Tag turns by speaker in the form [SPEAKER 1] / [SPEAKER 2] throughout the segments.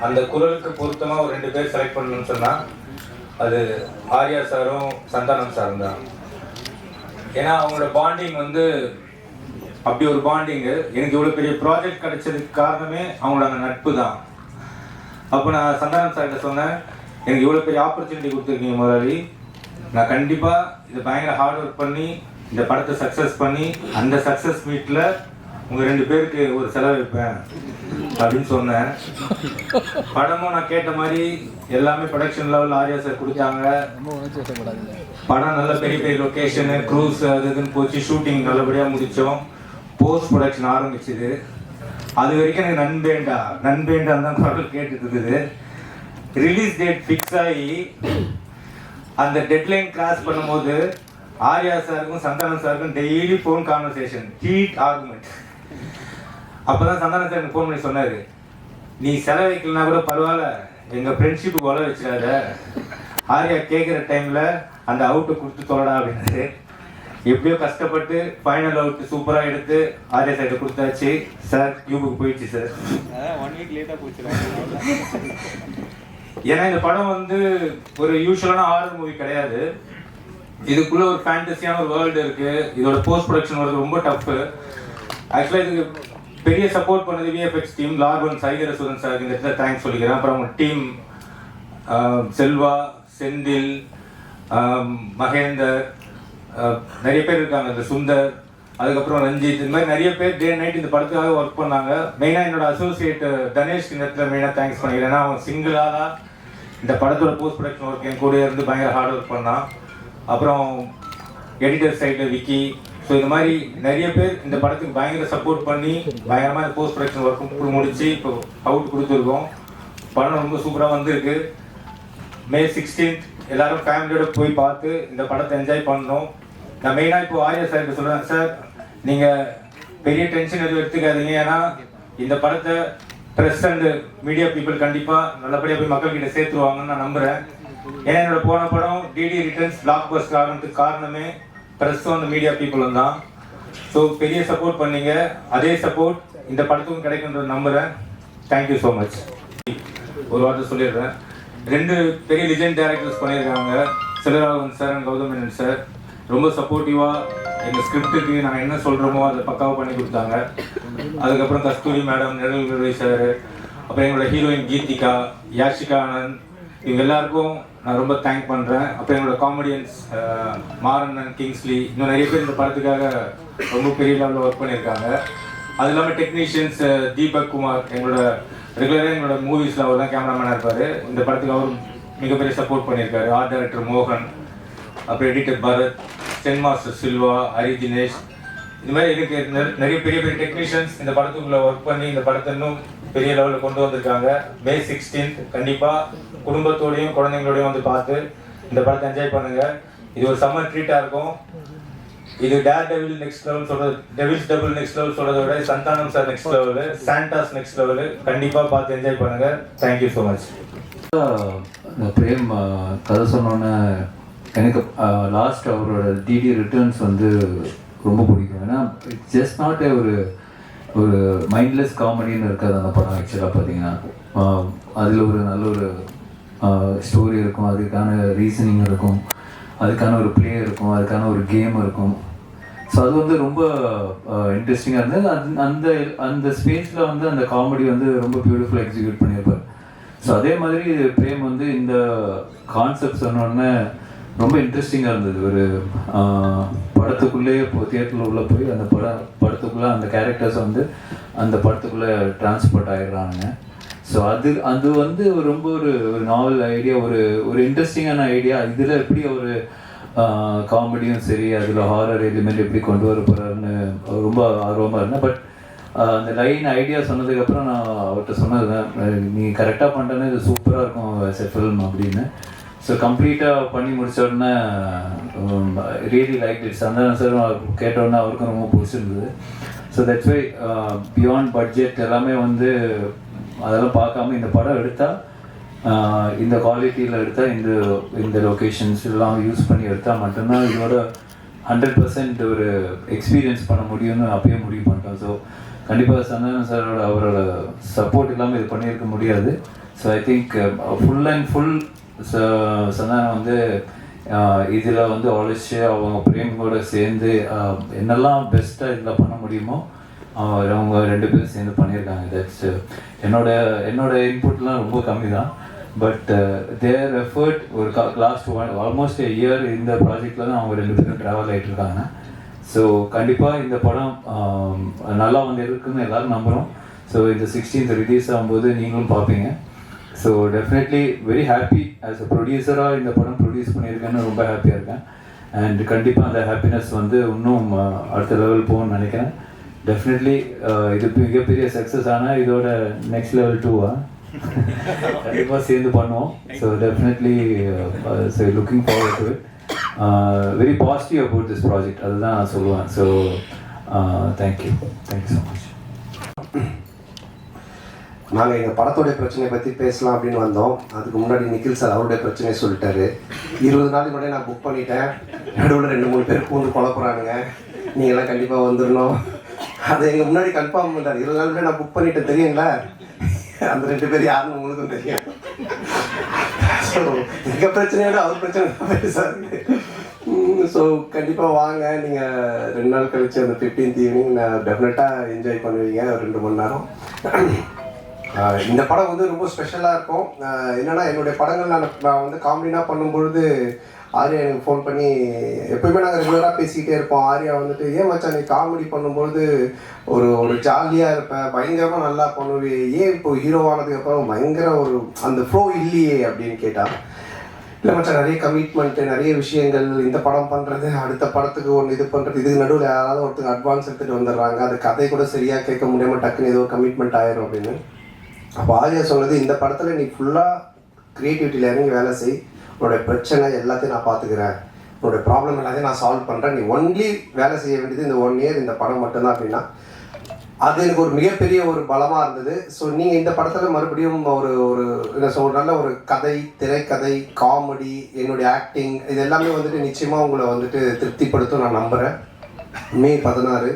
[SPEAKER 1] அந்த குரலுக்கு பொருத்தமாக ஒரு 2 பேர் செலக்ட் பண்ணணும்னு சொன்னால் அது ஆர்யா சாரும் சந்தானம் சாரும் தான். ஏன்னா அவங்களோட பாண்டிங் வந்து அப்படி ஒரு பாண்டிங்கு. எனக்கு இவ்வளோ பெரிய ப்ராஜெக்ட் கிடைச்சதுக்கு காரணமே அவங்களோட நட்பு தான். அப்போ நான் சந்தானம் சார்கிட்ட சொன்னேன், எனக்கு இவ்வளோ பெரிய ஆப்பர்ச்சுனிட்டி கொடுத்துருக்கீங்க முதலாளி, நான் கண்டிப்பாக இதை பயங்கர ஹார்ட் ஒர்க் பண்ணி இந்த படத்தை சக்ஸஸ் பண்ணி அந்த சக்ஸஸ் மீட்டில் உங்கள் 2 பேருக்கு ஒரு செலவு வைப்பேன் அப்படின்னு சொன்னேன். படமும் நான் கேட்ட மாதிரி எல்லாமே ப்ரொடக்ஷன் லெவலில் ஆர்யா சார் கொடுத்தாங்க. படம் நல்ல பெரிய பெரிய லொக்கேஷனு, க்ரூஸ் அது இதுன்னு போச்சு. ஷூட்டிங் நல்லபடியாக முடித்தோம். போஸ்ட் ப்ரொடக்ஷன் ஆரம்பிச்சுது. அது வரைக்கும் எனக்கு நண்பேண்டான் தான் குரல் கேட்டுட்டு இருக்குது. ரிலீஸ் டேட் ஃபிக்ஸ் ஆகி அந்த டெட்லைன் கிராஸ் பண்ணும்போது ஆர்யா சாருக்கும் சந்தானம் சாருக்கும் daily phone conversation, heat argument. அப்போதான் சந்தானம் சார் எனக்கு ஃபோன் பண்ணி சொன்னார், நீ செலவு வைக்கலனா கூட பரவாயில்ல, எங்கள் ஃப்ரெண்ட்ஷிப்புக்கு உழ வச்சிடாத, ஆர்யா கேட்குற டைமில் அந்த அவுட்டை கொடுத்து சொல்லடா அப்படின்னாரு. எப்படியோ கஷ்டப்பட்டு ஃபைனல் அவுட்டு சூப்பராக எடுத்து ஆர்யா சார்கிட்ட கொடுத்தாச்சு. சார் டியூபுக்கு போயிடுச்சு சார்.
[SPEAKER 2] 1 வீக் லேட்டாக போச்சு.
[SPEAKER 1] ஏன்னா இந்த படம் வந்து ஒரு யூஸ்வலான ஹாரர் மூவி கிடையாது. இதுக்குள்ள ஒரு ஃபேண்டசியான ஒரு வேர்ல்டு இருக்கு. இதோட போஸ்ட் ப்ரொடக்ஷன் வரது ரொம்ப டஃப்பு. ஆக்சுவலாக இதுக்கு பெரிய சப்போர்ட் பண்ணது விஎஃப்எக்ஸ் டீம், லார்வன் சைகரசுதன் சார், இந்த இடத்துல தேங்க்ஸ் சொல்லிக்கிறேன். அப்புறம் அவங்க டீம் செல்வா, செந்தில், மகேந்தர், நிறைய பேர் இருக்காங்க, இந்த சுந்தர், அதுக்கப்புறம் ரஞ்சித், இந்த மாதிரி நிறைய பேர் டே நைட் இந்த படத்துக்காக ஒர்க் பண்ணாங்க. மெயினாக என்னோட அசோசியேட் தனேஷ் இந்த இடத்துல மெயினாக தேங்க்ஸ் பண்ணிக்கிறேன். ஏன்னா அவன் சிங்கிளாக இந்த படத்தோட போஸ்ட் ப்ரொடக்ஷன் ஒர்க் என் கூட இருந்து பயங்கர ஹார்ட் ஒர்க் பண்ணான். அப்புறம் எடிட்டர் சைடில் விக்கி, ஸோ இந்த மாதிரி நிறைய பேர் இந்த படத்துக்கு பயங்கர சப்போர்ட் பண்ணி பயங்கரமாக இந்த போஸ்ட் ப்ரொடக்ஷன் ஒர்க்கு முடிச்சு இப்போ அவுட் கொடுத்துருக்கோம். படம் ரொம்ப சூப்பராக வந்திருக்கு. May 16th எல்லாரும் ஃபேமிலியோட போய் பார்த்து இந்த படத்தை என்ஜாய் பண்ணணும். நான் மெயினாக இப்போ ஆர்யா சார்கிட்ட சொல்கிறேன், சார் நீங்கள் பெரிய டென்ஷன் எதுவும் எடுத்துக்காதீங்க. ஏன்னா இந்த படத்தை ப்ரெஸ் அண்டு மீடியா பீப்புள் கண்டிப்பாக நல்லபடியாக போய் மக்கள்கிட்ட சேர்த்துருவாங்கன்னு நான் நம்புகிறேன். ஏன்னா என்னோட போன படம் டிடி ரிட்டர்ன்ஸ் பிளாக் பஸ்டர் ஆகிறதுக்கு காரணமே ப்ரெஸ்ஸும் அந்த மீடியா பீப்புளும் தான். ஸோ பெரிய சப்போர்ட் பண்ணீங்க. அதே சப்போர்ட் இந்த படத்துக்கும் கிடைக்குன்றது நம்புகிறேன். Thank you so much. ஒரு வார்த்தை சொல்லிடுறேன், 2 பெரிய லிஜெண்ட் டேரக்டர்ஸ் பண்ணியிருக்காங்க, Selvaraghavan sir and Gautham Menon sir. ரொம்ப சப்போர்ட்டிவாக எங்கள் ஸ்கிரிப்டுக்கு நாங்கள் என்ன சொல்கிறோமோ அதை பக்காவாக பண்ணி கொடுத்தாங்க. அதுக்கப்புறம் கஸ்தூரி மேடம், நிழல் சார், அப்புறம் எங்களோட ஹீரோயின் கீதிகா, யாஷிகா ஆனந்த், இவங்க எல்லாருக்கும் நான் ரொம்ப தேங்க் பண்ணுறேன். அப்புறம் எங்களோட காமெடியன்ஸ் மாறன் அண்ட் கிங்ஸ்லி, இன்னும் நிறைய பேர் இந்த படத்துக்காக ரொம்ப பெரிய லெவலில் ஒர்க் பண்ணியிருக்காங்க. அது இல்லாமல் டெக்னீஷியன்ஸ் தீபக் குமார், எங்களோட ரெகுலராக எங்களோட மூவிஸில் அவர் தான் கேமராமேனாக இருப்பார். இந்த படத்துக்கு அவர் மிகப்பெரிய சப்போர்ட் பண்ணியிருக்காரு. ஆர்ட் டைரக்டர் மோகன், அப்புறம் editor Bharath, stunt master Silva, Hari Dinesh, இந்த மாதிரி எனக்கு நிறைய பெரிய பெரிய டெக்னீஷியன்ஸ் இந்த படத்துக்குள்ளே ஒர்க் பண்ணி இந்த படத்தை இன்னும் பெரிய லெவலில் கொண்டு வந்திருக்காங்க. May 16th கண்டிப்பாக குடும்பத்தோடையும் குழந்தைங்களோடையும் வந்து பார்த்து இந்த படத்தை என்ஜாய் பண்ணுங்கள். இது ஒரு சம்மர் ட்ரீட்டாக இருக்கும். இது டேர் டெவில் நெக்ஸ்ட் லெவல் சொல்கிறது, டெவில்ஸ் டபுள் நெக்ஸ்ட் லெவல் சொல்கிறத விட Santhanam sir next level, Santa's next level. கண்டிப்பாக பார்த்து என்ஜாய் பண்ணுங்கள். Thank you so much.
[SPEAKER 3] பிரேம் கதை சொன்னோன்னே எனக்கு லாஸ்ட் அவரோட டிடி ரிட்டர்ன்ஸ் வந்து ரொம்ப பிடிக்கும். ஏன்னா இட்ஸ் ஜஸ்ட் நாட் ஒரு மைண்ட்லெஸ் காமெடின்னு இருக்காது அந்த படம். ஆக்சுவலாக பார்த்தீங்கன்னா அதில் ஒரு நல்ல ஒரு ஸ்டோரி இருக்கும், அதுக்கான ரீசனிங் இருக்கும், அதுக்கான ஒரு ப்ளே இருக்கும், அதுக்கான ஒரு கேம் இருக்கும். ஸோ அது வந்து ரொம்ப இன்ட்ரெஸ்டிங்காக இருந்தது. அந்த அந்த ஸ்பேஸில் வந்து அந்த காமெடி வந்து ரொம்ப பியூட்டிஃபுல்லாக எக்ஸிக்யூட் பண்ணியிருப்பார். ஸோ அதே மாதிரி பிரேம் வந்து இந்த கான்செப்ட் சொன்னோடனே ரொம்ப இன்ட்ரெஸ்டிங்காக இருந்தது. ஒரு படத்துக்குள்ளேயே தியேட்டரில் உள்ளே போய் அந்த படத்துக்குள்ளே அந்த கேரக்டர்ஸ் வந்து அந்த படத்துக்குள்ளே டிரான்ஸ்போர்ட் ஆகிடுறாங்க. ஸோ அது வந்து ரொம்ப ஒரு நாவல் ஐடியா, ஒரு இன்ட்ரெஸ்டிங்கான ஐடியா. இதில் எப்படி ஒரு காமெடியும் சரி, அதில் ஹாரர் எலிமெண்ட் எப்படி கொண்டு வர போகிறாருன்னு ரொம்ப ஆர்வமாக இருந்தேன். பட் அந்த லைன் ஐடியா சொன்னதுக்கப்புறம் நான் அவர்கிட்ட சொன்னதுதான், நீ கரெக்டாக பண்ணிட்டேன்னா இது சூப்பராக இருக்கும் ஃபில்ம் அப்படின்னு. ஸோ கம்ப்ளீட்டாக பண்ணி முடிச்ச உடனே really like it. Santhanam sir கேட்டோடனே அவருக்கும் ரொம்ப பிடிச்சிருந்தது. So that's why beyond budget எல்லாமே வந்து அதெல்லாம் பார்க்காம இந்த படம் எடுத்தால், இந்த குவாலிட்டியில் எடுத்தால், இந்த லொக்கேஷன்ஸ் எல்லாம் யூஸ் பண்ணி எடுத்தால் மட்டும்தான் இதோட 100% ஒரு எக்ஸ்பீரியன்ஸ் பண்ண முடியும்னு அப்பயே முடிவு பண்ணிட்டோம். ஸோ கண்டிப்பாக சந்தானம் சாரோட அவரோட சப்போர்ட் இல்லாமல் இது பண்ணியிருக்க முடியாது. So I think full and full Santhanam வந்து இதில் வந்து உழைச்சி அவங்க பிரேமோட சேர்ந்து என்னெல்லாம் பெஸ்ட்டாக இதில் பண்ண முடியுமோ அவங்க 2 பேரும் சேர்ந்து பண்ணியிருக்காங்க. தட்ஸ் என்னோட இன்புட்லாம் ரொம்ப கம்மி தான். பட் தேர் எஃபர்ட் ஒரு லாஸ்ட் ஆல்மோஸ்ட் இயர் இந்த ப்ராஜெக்டில் தான் அவங்க 2 பேரும் ட்ராவல் ஆகிட்டு இருக்காங்க. ஸோ கண்டிப்பாக இந்த படம் நல்லா வந்து இருக்குன்னு எல்லோரும் நம்புகிறோம். ஸோ இந்த 16th ரிலீஸ் ஆகும்போது நீங்களும் பார்ப்பீங்க. So definitely very happy as a ப்ரொடியூசராக இந்த படம் ப்ரொடியூஸ் பண்ணியிருக்கேன்னு ரொம்ப ஹாப்பியாக இருக்கேன். அண்ட் கண்டிப்பாக அந்த ஹாப்பினஸ் வந்து இன்னும் அடுத்த லெவல் போகணும்னு நினைக்கிறேன். டெஃபினெட்லி இது மிகப்பெரிய சக்ஸஸ் ஆனால் இதோட நெக்ஸ்ட் லெவல் 2 கண்டிப்பாக சேர்ந்து பண்ணுவோம். So definitely so looking forward to it. Very positive about this project அதுதான் நான் சொல்லுவேன். So thank you so much.
[SPEAKER 4] நாங்கள் எங்கள் படத்தோடைய பிரச்சனையை பற்றி பேசலாம் அப்படின்னு வந்தோம். அதுக்கு முன்னாடி நிக்கில் சார் அவருடைய பிரச்சனையை சொல்லிட்டாரு. 20 நாளைக்கு முன்னாடி நான் புக் பண்ணிட்டேன். நடுவில் 2-3 பேர் பூந்து குழப்புறானுங்க, நீங்கள்லாம் கண்டிப்பாக வந்துடணும். அதை எங்கள் முன்னாடி கன்ஃபார்ம் பண்ணிட்டார். 20 நாள் முன்னாடி நான் புக் பண்ணிட்டேன் தெரியுங்களா? அந்த 2 பேர் யாருன்னு உங்களுக்கும் தெரியும். ஸோ எங்கள் பிரச்சனையோட அவர் பிரச்சனை தான் பெருசாக இருக்குது. ஸோ கண்டிப்பாக வாங்க. நீங்கள் 2 நாள் கழிச்சு அந்த 15th ஈவினிங் டெஃபினட்டாக என்ஜாய் பண்ணுவீங்க. 2 மணி நேரம். இந்த படம் வந்து ரொம்ப ஸ்பெஷலாக இருக்கும். என்னென்னா என்னுடைய படங்கள் நான் வந்து காமெடினாக பண்ணும்பொழுது ஆர்யா எனக்கு ஃபோன் பண்ணி, எப்போயுமே நாங்கள் ரெகுலராக பேசிக்கிட்டே இருப்போம். ஆர்யா வந்துட்டு, ஏன் மச்சான் நீ காமெடி பண்ணும்பொழுது ஒரு ஜாலியாக இருப்பேன், பயங்கரமாக நல்லா பண்ணுவேன், ஏன் இப்போ ஹீரோவானதுக்கப்புறம் பயங்கர அந்த ஃப்ளோ இல்லையே அப்படின்னு கேட்டால், இல்லை மச்சான் நிறைய கமிட்மெண்ட்டு, நிறைய விஷயங்கள், இந்த படம் பண்ணுறது, அடுத்த படத்துக்கு ஒன்று இது பண்ணுறது, இதுக்கு நடுவில் யாராவது ஒருத்தர் அட்வான்ஸ் எடுத்துகிட்டு வந்துடுறாங்க, அது கதை கூட சரியாக கேட்க முடியாமல் டக்குன்னு ஏதோ கமிட்மெண்ட் ஆயிரும் அப்படின்னு. அப்போ ஆர்யா சொன்னது, இந்த படத்தில் நீ ஃபுல்லாக க்ரியேட்டிவிட்டியில் இறங்கி வேலை செய், உன்னோட பிரச்சனை எல்லாத்தையும் நான் பார்த்துக்கிறேன், உன்னோட ப்ராப்ளம் எல்லாத்தையும் நான் சால்வ் பண்ணுறேன், நீ ஒன்லி வேலை செய்ய வேண்டியது இந்த 1 இயர் இந்த படம் மட்டும்தான் அப்படின்னா, அது எனக்கு ஒரு மிகப்பெரிய பலமாக இருந்தது. ஸோ நீங்கள் இந்த படத்தில் மறுபடியும் என்ன சொல்ற நல்ல ஒரு கதை, திரைக்கதை, காமெடி, என்னுடைய ஆக்டிங், இது எல்லாமே வந்துட்டு நிச்சயமாக உங்களை வந்துட்டு திருப்திப்படுத்தும் நான் நம்புகிறேன். மே 16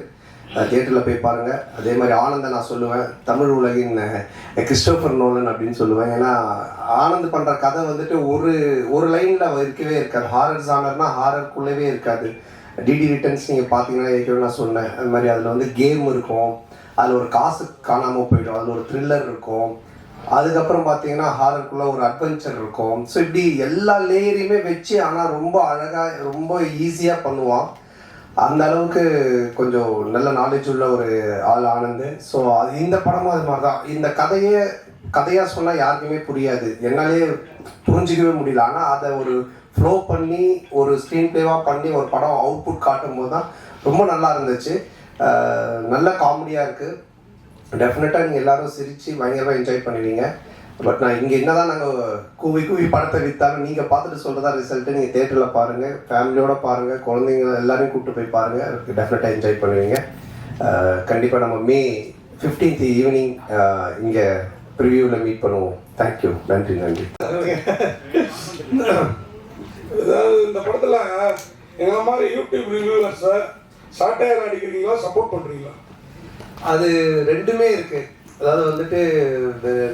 [SPEAKER 4] தியேட்டரில் போய் பாருங்கள். அதே மாதிரி ஆனந்தை நான் சொல்லுவேன், தமிழ் உலகின் கிறிஸ்டோஃபர் நோலன் அப்படின்னு சொல்லுவேன். ஏன்னா ஆனந்த் பண்ணுற கதை வந்துட்டு ஒரு லைனில் இருக்கவே இருக்காது. ஹாரர் ஜானர்னால் ஹாரருக்குள்ளவே இருக்காது. டிடி ரிட்டர்ன்ஸ் நீங்கள் பார்த்தீங்கன்னா ஏற்கனவே நான் சொன்னேன், அது மாதிரி அதில் வந்து கேம் இருக்கும், அதில் ஒரு காசு காணாமல் போய்டும், அதில் ஒரு த்ரில்லர் இருக்கும், அதுக்கப்புறம் பார்த்தீங்கன்னா ஹாரருக்குள்ளே ஒரு அட்வென்ச்சர் இருக்கும். ஸோ இப்படி எல்லா லேயரையுமே வச்சு ஆனால் ரொம்ப அழகாக ரொம்ப ஈஸியாக பண்ணுவான். அந்த அளவுக்கு கொஞ்சம் நல்ல நாலேஜ் உள்ள ஒரு ஆள் ஆனந்த். ஸோ இந்த படமும் அது மாதிரி தான். இந்த கதையாக சொன்னால் யாருக்குமே புரியாது, என்னாலே புரிஞ்சிக்கவே முடியல. ஆனால் அதை ஃப்ளோ பண்ணி ஒரு ஸ்க்ரீன் பிளேவாக பண்ணி ஒரு படம் அவுட்புட் காட்டும் போது தான் ரொம்ப நல்லா இருந்துச்சு. நல்ல காமெடியாக இருக்குது. டெஃபினட்டாக நீங்கள் எல்லோரும் சிரித்து பயங்கரமாக என்ஜாய் பண்ணுவீங்க. பட் நான் இங்கே என்ன தான் நாங்கள் கூவி படத்தை விற்றாலும் நீங்கள் பார்த்துட்டு சொல்கிறதா ரிசல்ட்டு. நீங்கள் தேட்டரில் பாருங்கள், ஃபேமிலியோடு பாருங்கள், குழந்தைங்க எல்லாரையும் கூப்பிட்டு போய் பாருங்கள், டெஃபினட்டாக என்ஜாய் பண்ணுவீங்க. கண்டிப்பாக நம்ம மே 15th ஈவினிங் இங்கே ப்ரிவியூவில் மீட் பண்ணுவோம். தேங்க்யூ. நன்றி.
[SPEAKER 5] அதாவது இந்த படத்தில் எங்களை மாதிரி யூடியூப் ரிவ்யூவர்ஸை சாட்டையர் அடிக்கிறீங்களா, சப்போர்ட் பண்ணுறீங்களா?
[SPEAKER 4] அது ரெண்டுமே இருக்குது. அதாவது வந்துட்டு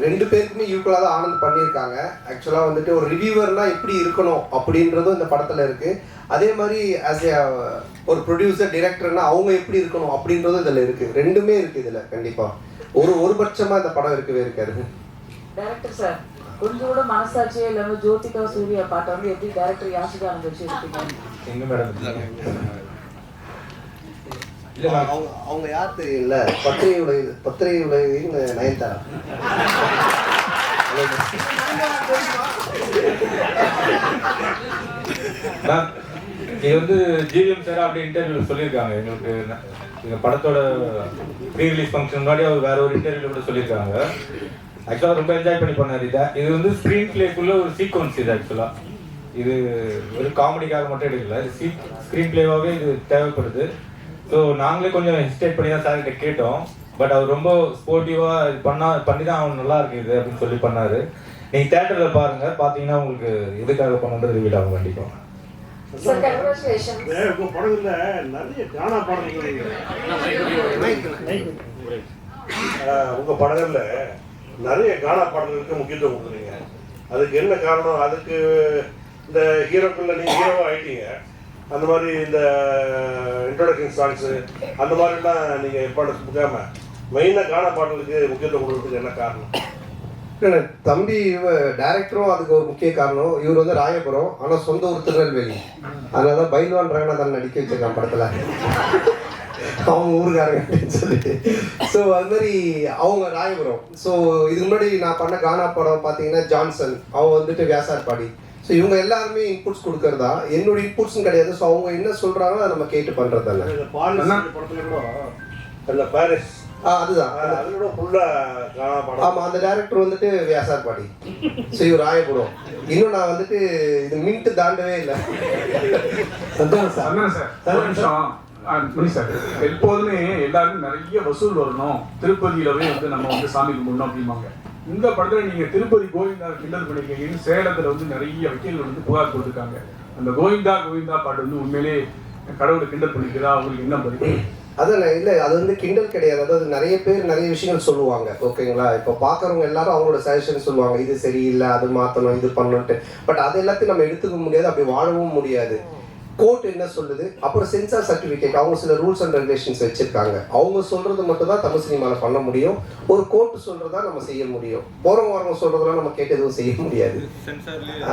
[SPEAKER 4] 2 பேருக்குமே ஈக்குவலாக தான் ஆனந்த் பண்ணியிருக்காங்க. ஆக்சுவலாக வந்துட்டு ஒரு ரிவ்யூவர்னால் எப்படி இருக்கணும் அப்படின்றதும் இந்த படத்தில் இருக்குது. அதே மாதிரி ஆஸ் ஏ ஒரு ப்ரொடியூசர், டிரெக்டர்னால் அவங்க எப்படி இருக்கணும் அப்படின்றதும் இதில் இருக்குது. ரெண்டுமே இருக்குது இதில். கண்டிப்பாக ஒரு பட்சமாக இந்த படம் இருக்கவே இருக்காது.
[SPEAKER 6] டைரக்டர் சார், கொஞ்சம் கூட மனசாட்சியே இல்லாமல் ஜோதிகா சூர்யா பாட்டை வந்து எப்படி டைரக்டர் யாசிகா வச்சு எடுத்தீங்க?
[SPEAKER 1] எங்க மேடம்
[SPEAKER 4] இல்லை அவங்க யார் தெரியல, பத்திரை உலகின் நயன்தாரா.
[SPEAKER 1] இது வந்து ஜிவிஎம் சார் அப்படி இன்டர்வியூ சொல்லியிருக்காங்க. எங்களுக்கு எங்கள் படத்தோட ப்ரீ ரிலீஸ் ஃபங்க்ஷன் முன்னாடி அவர் வேற ஒரு இன்டர்வியூ கூட சொல்லியிருக்காங்க. ஆக்சுவலாக ரொம்ப என்ஜாய் பண்ணி பண்ணார். இது வந்து ஸ்க்ரீன் பிளேக்குள்ள ஒரு சீக்வன்ஸ். இது ஆக்சுவலாக இது ஒரு காமெடிக்காக மட்டும் எடுக்கல, இது ஸ்க்ரீன் பிளேவாகவே இது தேவைப்படுது. ஸோ நாங்களே கொஞ்சம் ஹெசிடேட் பண்ணி தான் சார்கிட்ட கேட்டோம். பட் அவர் ரொம்ப ஸ்போர்ட்டிவாக இது பண்ணி தான் அவன் நல்லா இருக்கு இது அப்படின்னு சொல்லி பண்ணார். நீங்கள் தேட்டரில் பாருங்கள், பார்த்தீங்கன்னா உங்களுக்கு எதுக்காக பண்ணுறது ரிவீல் ஆகும் கண்டிப்பாக.
[SPEAKER 5] உங்கள் படத்தில் நிறைய கானா பாடல்கள், உங்கள் படங்களில்
[SPEAKER 7] நிறைய கானா பாடல்களுக்கு முக்கியத்துவம் கொடுக்குறீங்க. அதுக்கு என்ன காரணம்? அதுக்கு இந்த ஹீரோக்களில் நீங்கள் ஹீரோவாக ஆகிட்டீங்க, அந்த மாதிரி இந்த இன்ட்ரோடக்ஷன் சாங்ஸு அந்த மாதிரிலாம் நீங்கள் இம்பார்ட்டன்ஸ் கொடுக்காம மெயினாக கானா பாடலுக்கு முக்கியத்துவம் கொடுக்குறதுக்கு என்ன காரணம்?
[SPEAKER 4] இல்லை தம்பி டைரக்டரும் அதுக்கு ஒரு முக்கிய காரணம். இவர் வந்து ராயபுரம், ஆனால் சொந்த ஊர் திருநெல்வேலி. அதனால தான் பைல்வான் ரங்கநாதன் நடிக்க வச்சிருக்கான் படத்தில், அவங்க ஊருக்காரங்க அப்படின்னு சொல்லி. ஸோ அது மாதிரி அவங்க ராயபுரம். ஸோ இதுக்கு முன்னாடி நான் பண்ண கானா படம் பார்த்தீங்கன்னா ஜான்சன், அவங்க வந்துட்டு வியாசார்பாடி. ஸோ இவங்க எல்லாருமே இன்புட்ஸ் கொடுக்கறதா, என்னோட இன்புட்ஸும் கிடையாது. ஸோ அவங்க என்ன சொல்கிறாங்களோ அதை நம்ம கேட்டு பண்ணுறது தானே.
[SPEAKER 7] இந்த படத்தில் கூட அந்த பாரிஸ்
[SPEAKER 4] அதுதான்
[SPEAKER 7] அதோட ஃபுல்லாக கானா பாடம்.
[SPEAKER 4] ஆமாம், அந்த டைரக்டர் வந்துட்டு வியாசார்பாடி. ஸோ இவர் ராயபுரம். இன்னும் நான் வந்துட்டு இது மின்ட்டு தாண்டவே இல்லை.
[SPEAKER 8] சார் ஒரு நிமிஷம் மணி சார், எப்போதுமே எல்லாருக்கும் நிறைய வசூல் வரணும், திருப்பதியிலவே வந்து நம்ம வந்து சாமி கும்பிடணும் அப்படிம்பாங்க. இந்த படத்துல நீங்க திருப்பதி கோவிந்தா கிண்டல் பண்ணிருக்கீங்க. சேலத்துல வந்து நிறைய வக்கீல்கள் வந்து புகார் கொடுத்துருக்காங்க. அந்த கோவிந்தா கோவிந்தா பாட்டு வந்து உண்மையிலே கடவுளை கிண்டல் பண்ணிக்கிறதா, அவங்களுக்கு என்ன பதில்?
[SPEAKER 4] அதான் இல்லை, அது வந்து கிண்டல் கிடையாது. அதாவது நிறைய பேர் நிறைய விஷயங்கள் சொல்லுவாங்க, ஓகேங்களா. இப்போ பார்க்குறவங்க எல்லாரும் அவங்களோட சஜஷன் சொல்லுவாங்க, இது சரியில்லை, அது மாற்றணும், இது பண்ணணுன்ட்டு. பட் அது எல்லாத்தையும் நம்ம எடுத்துக்க முடியாது, அப்படி வாழவும் முடியாது. கோர்ட் என்ன சொல்லுது, அப்புறம் சென்சார் சர்டிஃபிகேட், அவங்க சில ரூல்ஸ் அண்ட் ரெகுலேஷன்ஸ் வச்சிருக்காங்க. அவங்க சொல்றது மட்டும் தான் தமிழ் சினிமாவில் பண்ண முடியும். ஒரு கோர்ட் சொல்றதா நம்ம செய்ய முடியும். போறவங்க வரவங்க சொல்றதெல்லாம் நம்ம கேட்டு எதுவும் செய்ய முடியாது.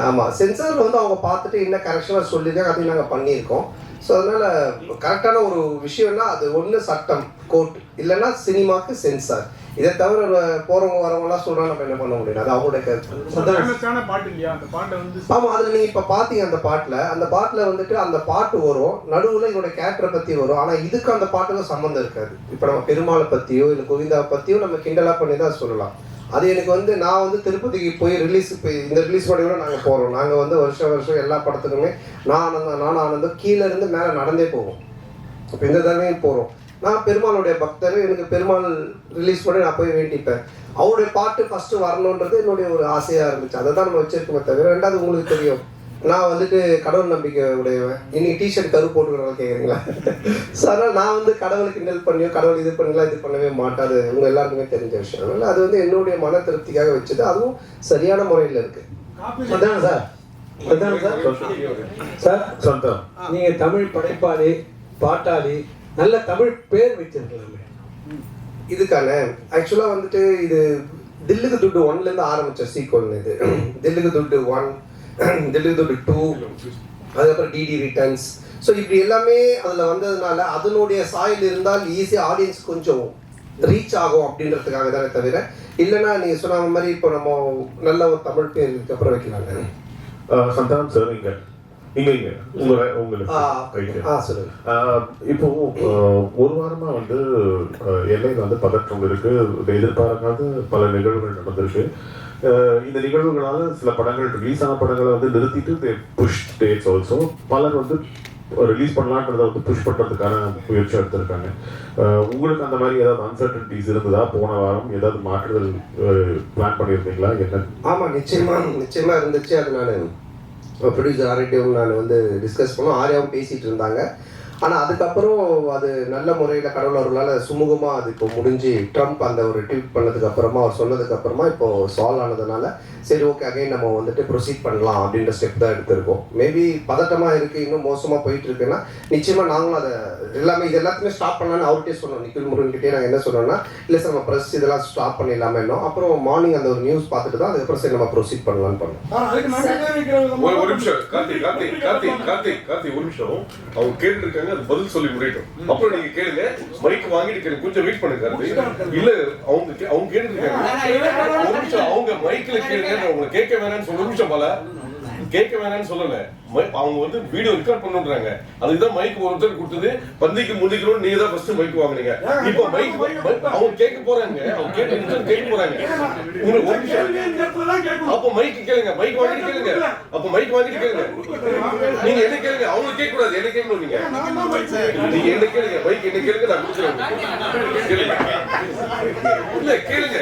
[SPEAKER 4] ஆமாம், சென்சாரில் வந்து அவங்க பார்த்துட்டு என்ன கரெக்ஷனாக சொல்லியிருக்காங்க, அதையும் நாங்கள் பண்ணியிருக்கோம். ஸோ அதனால கரெக்டான ஒரு விஷயம்னா அது ஒன்று சட்டம் கோர்ட், இல்லைன்னா சினிமாவுக்கு சென்சார். இதை தவிர போறவங்க வரவங்கலாம் சொல்றாங்க, நம்ம என்ன பண்ண முடியும், அது அவங்களுடைய கருத்து.
[SPEAKER 8] பாட்டு இல்லையா அந்த பாட்டை வந்து?
[SPEAKER 4] ஆமா, அதுல நீங்க இப்ப பாத்தீங்க அந்த பாட்டுல வந்துட்டு அந்த பாட்டு வரும், நடுவுல இவனோட கேரக்டரை பத்தி வரும். ஆனா இதுக்கு அந்த பாட்டுக்கும் சம்மந்தம் இருக்காது. இப்ப நம்ம பெருமாளை பத்தியோ இல்ல கோவிந்தாவை பத்தியோ நம்ம கிண்டலா பண்ணி தான் சொல்லலாம். அது எனக்கு வந்து நான் வந்து திருப்பதிக்கு போய் இந்த ரிலீஸ் பண்ணி கூட நாங்கள் போகிறோம். நாங்கள் வந்து வருஷம் எல்லா படத்துக்குமே நான் ஆனந்தம் கீழே இருந்து மேலே நடந்தே போவோம். இப்போ இந்த தடவையும் போகிறோம். நான் பெருமாளுடைய பக்தர், எனக்கு பெருமாள் ரிலீஸ் பண்ணி நான் போய் வேண்டிப்பேன். அவருடைய பாட்டு ஃபஸ்ட்டு வரணுன்றது என்னுடைய ஒரு ஆசையாக இருந்துச்சு. அதை தான் நம்ம வச்சிருக்கோமே தவிர. ரெண்டாவது உங்களுக்கு தெரியும், நான் வந்துட்டு கடவுள் நம்பிக்கை உடையவன். இன்னைக்கு டிஷர்ட் கரு போட்டுக்கிறவங்க கேட்குறீங்களா? ஸோ அதனால் நான் வந்து கடவுளுக்கு கிண்டல் பண்ணியோ கடவுள் இது பண்ணலாம் இது பண்ணவே மாட்டாது, உங்கள் எல்லாருக்குமே தெரிஞ்ச விஷயம். அதனால் அது வந்து என்னுடைய மன திருப்திக்காக வச்சது, அதுவும் சரியான முறையில் இருக்கு.
[SPEAKER 9] அதான் சார், அதான் சார் சொந்தம். நீங்கள் தமிழ் படைப்பாளி, பாட்டாளி, நல்ல தமிழ் பேர் வச்சிருக்கலாமே.
[SPEAKER 4] இதுக்கான ஆக்சுவலாக வந்துட்டு இது தில்லுக்கு துட்டு 1லேருந்து ஆரம்பித்த சீக்வல். இது தில்லுக்கு துட்டு 1, தில்லுக்கு துட்டு 2, அதுக்கப்புறம் டிடி ரிட்டர்ன்ஸ். ஸோ இப்படி எல்லாமே அதில் வந்ததுனால அதனுடைய சாயில் இருந்தால் ஈஸியாக ஆடியன்ஸ் கொஞ்சம் ரீச் ஆகும் அப்படின்றதுக்காக தானே தவிர, இல்லைன்னா நீங்கள் சொன்ன மாதிரி இப்போ நம்ம நல்ல ஒரு தமிழ் பேர் இதுக்கப்புறம் வைக்கலாங்க.
[SPEAKER 10] சந்தானம் சார், உங்களுக்கு இப்போ ஒரு வாரமா வந்து எல்லையில் வந்து பதற்றம் இருக்கு. எதிர்பாராத பல நிகழ்வுகள் நடந்திருக்கு. இந்த நிகழ்வுகளால சில படங்கள் ரிலீஸ் ஆன படங்களை வந்து நிறுத்திட்டு புஷ் டேட்ஸ் ஆல்சோ. பலர் வந்து ரிலீஸ் பண்ணலான்றதை வந்து புஷ் பண்றதுக்கான முயற்சி எடுத்திருக்காங்க. உங்களுக்கு அந்த மாதிரி ஏதாவது அன்சர்டன்டிஸ் இருந்ததா? போன வாரம் ஏதாவது மாற்றுதல் பிளான் பண்ணியிருந்தீங்களா? என்ன?
[SPEAKER 4] ஆமாம், நிச்சயமா இருந்துச்சு. அது நான் ப்ரொடியூசர் ஆர்யாவும் நான் வந்து டிஸ்கஸ் பண்ணோம். ஆர்யாவும் பேசிகிட்டு இருந்தாங்க. ஆனால் அதுக்கப்புறம் அது நல்ல முறையில் கடவுள் அவர்களால் சுமூகமாக அது இப்போ முடிஞ்சு ட்ரம்ப் அந்த ஒரு ட்வீட் பண்ணதுக்கு அப்புறமா அவர் சொன்னதுக்கு அப்புறமா இப்போ சால்வ் ஆனதுனால சரி ஓகே அகைன் நம்ம வந்துட்டு ப்ரொசீட் பண்ணலாம் அப்படின்ற ஸ்டெப் தான் எடுத்திருக்கோம். மேபி பதட்டமாக இருக்குது, இன்னும் மோசமாக போயிட்டு இருக்குன்னா நிச்சயமாக நாங்களும் அதை இது எல்லாத்தையுமே ஸ்டாப் பண்ணலான்னு அவர்கிட்டே சொன்னோம். நிக்கில் முருகன்கிட்டே நாங்கள் என்ன சொன்னோம்னா, இல்லை சார் நம்ம ப்ரெஸ் இதெல்லாம் ஸ்டாப் பண்ணிடலாமே இன்னும். அப்புறம் மார்னிங் அந்த ஒரு நியூஸ் பார்த்துட்டு தான் அதுக்கப்புறம் சரி நம்ம ப்ரொசீட் பண்ணலான்னு பண்ணோம்.
[SPEAKER 11] ஒரு நிமிஷம் கார்த்திக் ஒரு நிமிஷம். அவங்க கேட்டு இருக்காங்க, அது பதில் சொல்லி முடியட்டும். அப்புறம் நீங்க கேளுங்க, மைக் வாங்கிட்டு கேளுங்க. கொஞ்சம் வெயிட் பண்ணுங்க. இல்ல அவங்க கேட்டு இருக்காங்க, ஒரு நிமிஷம். அவங்க மைக்ல கேளுங்க. அவங்க கேட்க வேணாம்னு சொல்ல நிமிஷம் போல கேட்க வேணாம்னு சொல்லல. அவங்க வந்து வீடியோ ரெக்கார்ட் பண்ணுன்றாங்க. அதுக்குதான் மைக் ஒருத்தர் கொடுத்தது. பந்திக்கு முந்திக்கணும் நீங்க தான் ஃபர்ஸ்ட் மைக் வாங்குனீங்க. இப்போ மைக் அவங்க கேட்க போறாங்க. அவங்க கேட்க போறாங்க. உங்களுக்கு ஒரு நிமிஷம். அப்போ மைக் கேளுங்க. மைக் வாங்கிட்டு கேளுங்க. அப்போ மைக் வாங்கிட்டு கேளுங்க. நீங்க என்ன கேளுங்க. அவங்க கேட்க கூடாது, என்ன கேட்கணும். நீங்க என்ன கேளுங்க. மைக் என்ன கேளுங்க, நான் கொடுத்துறேன். கேளுங்க. இல்ல கேளுங்க.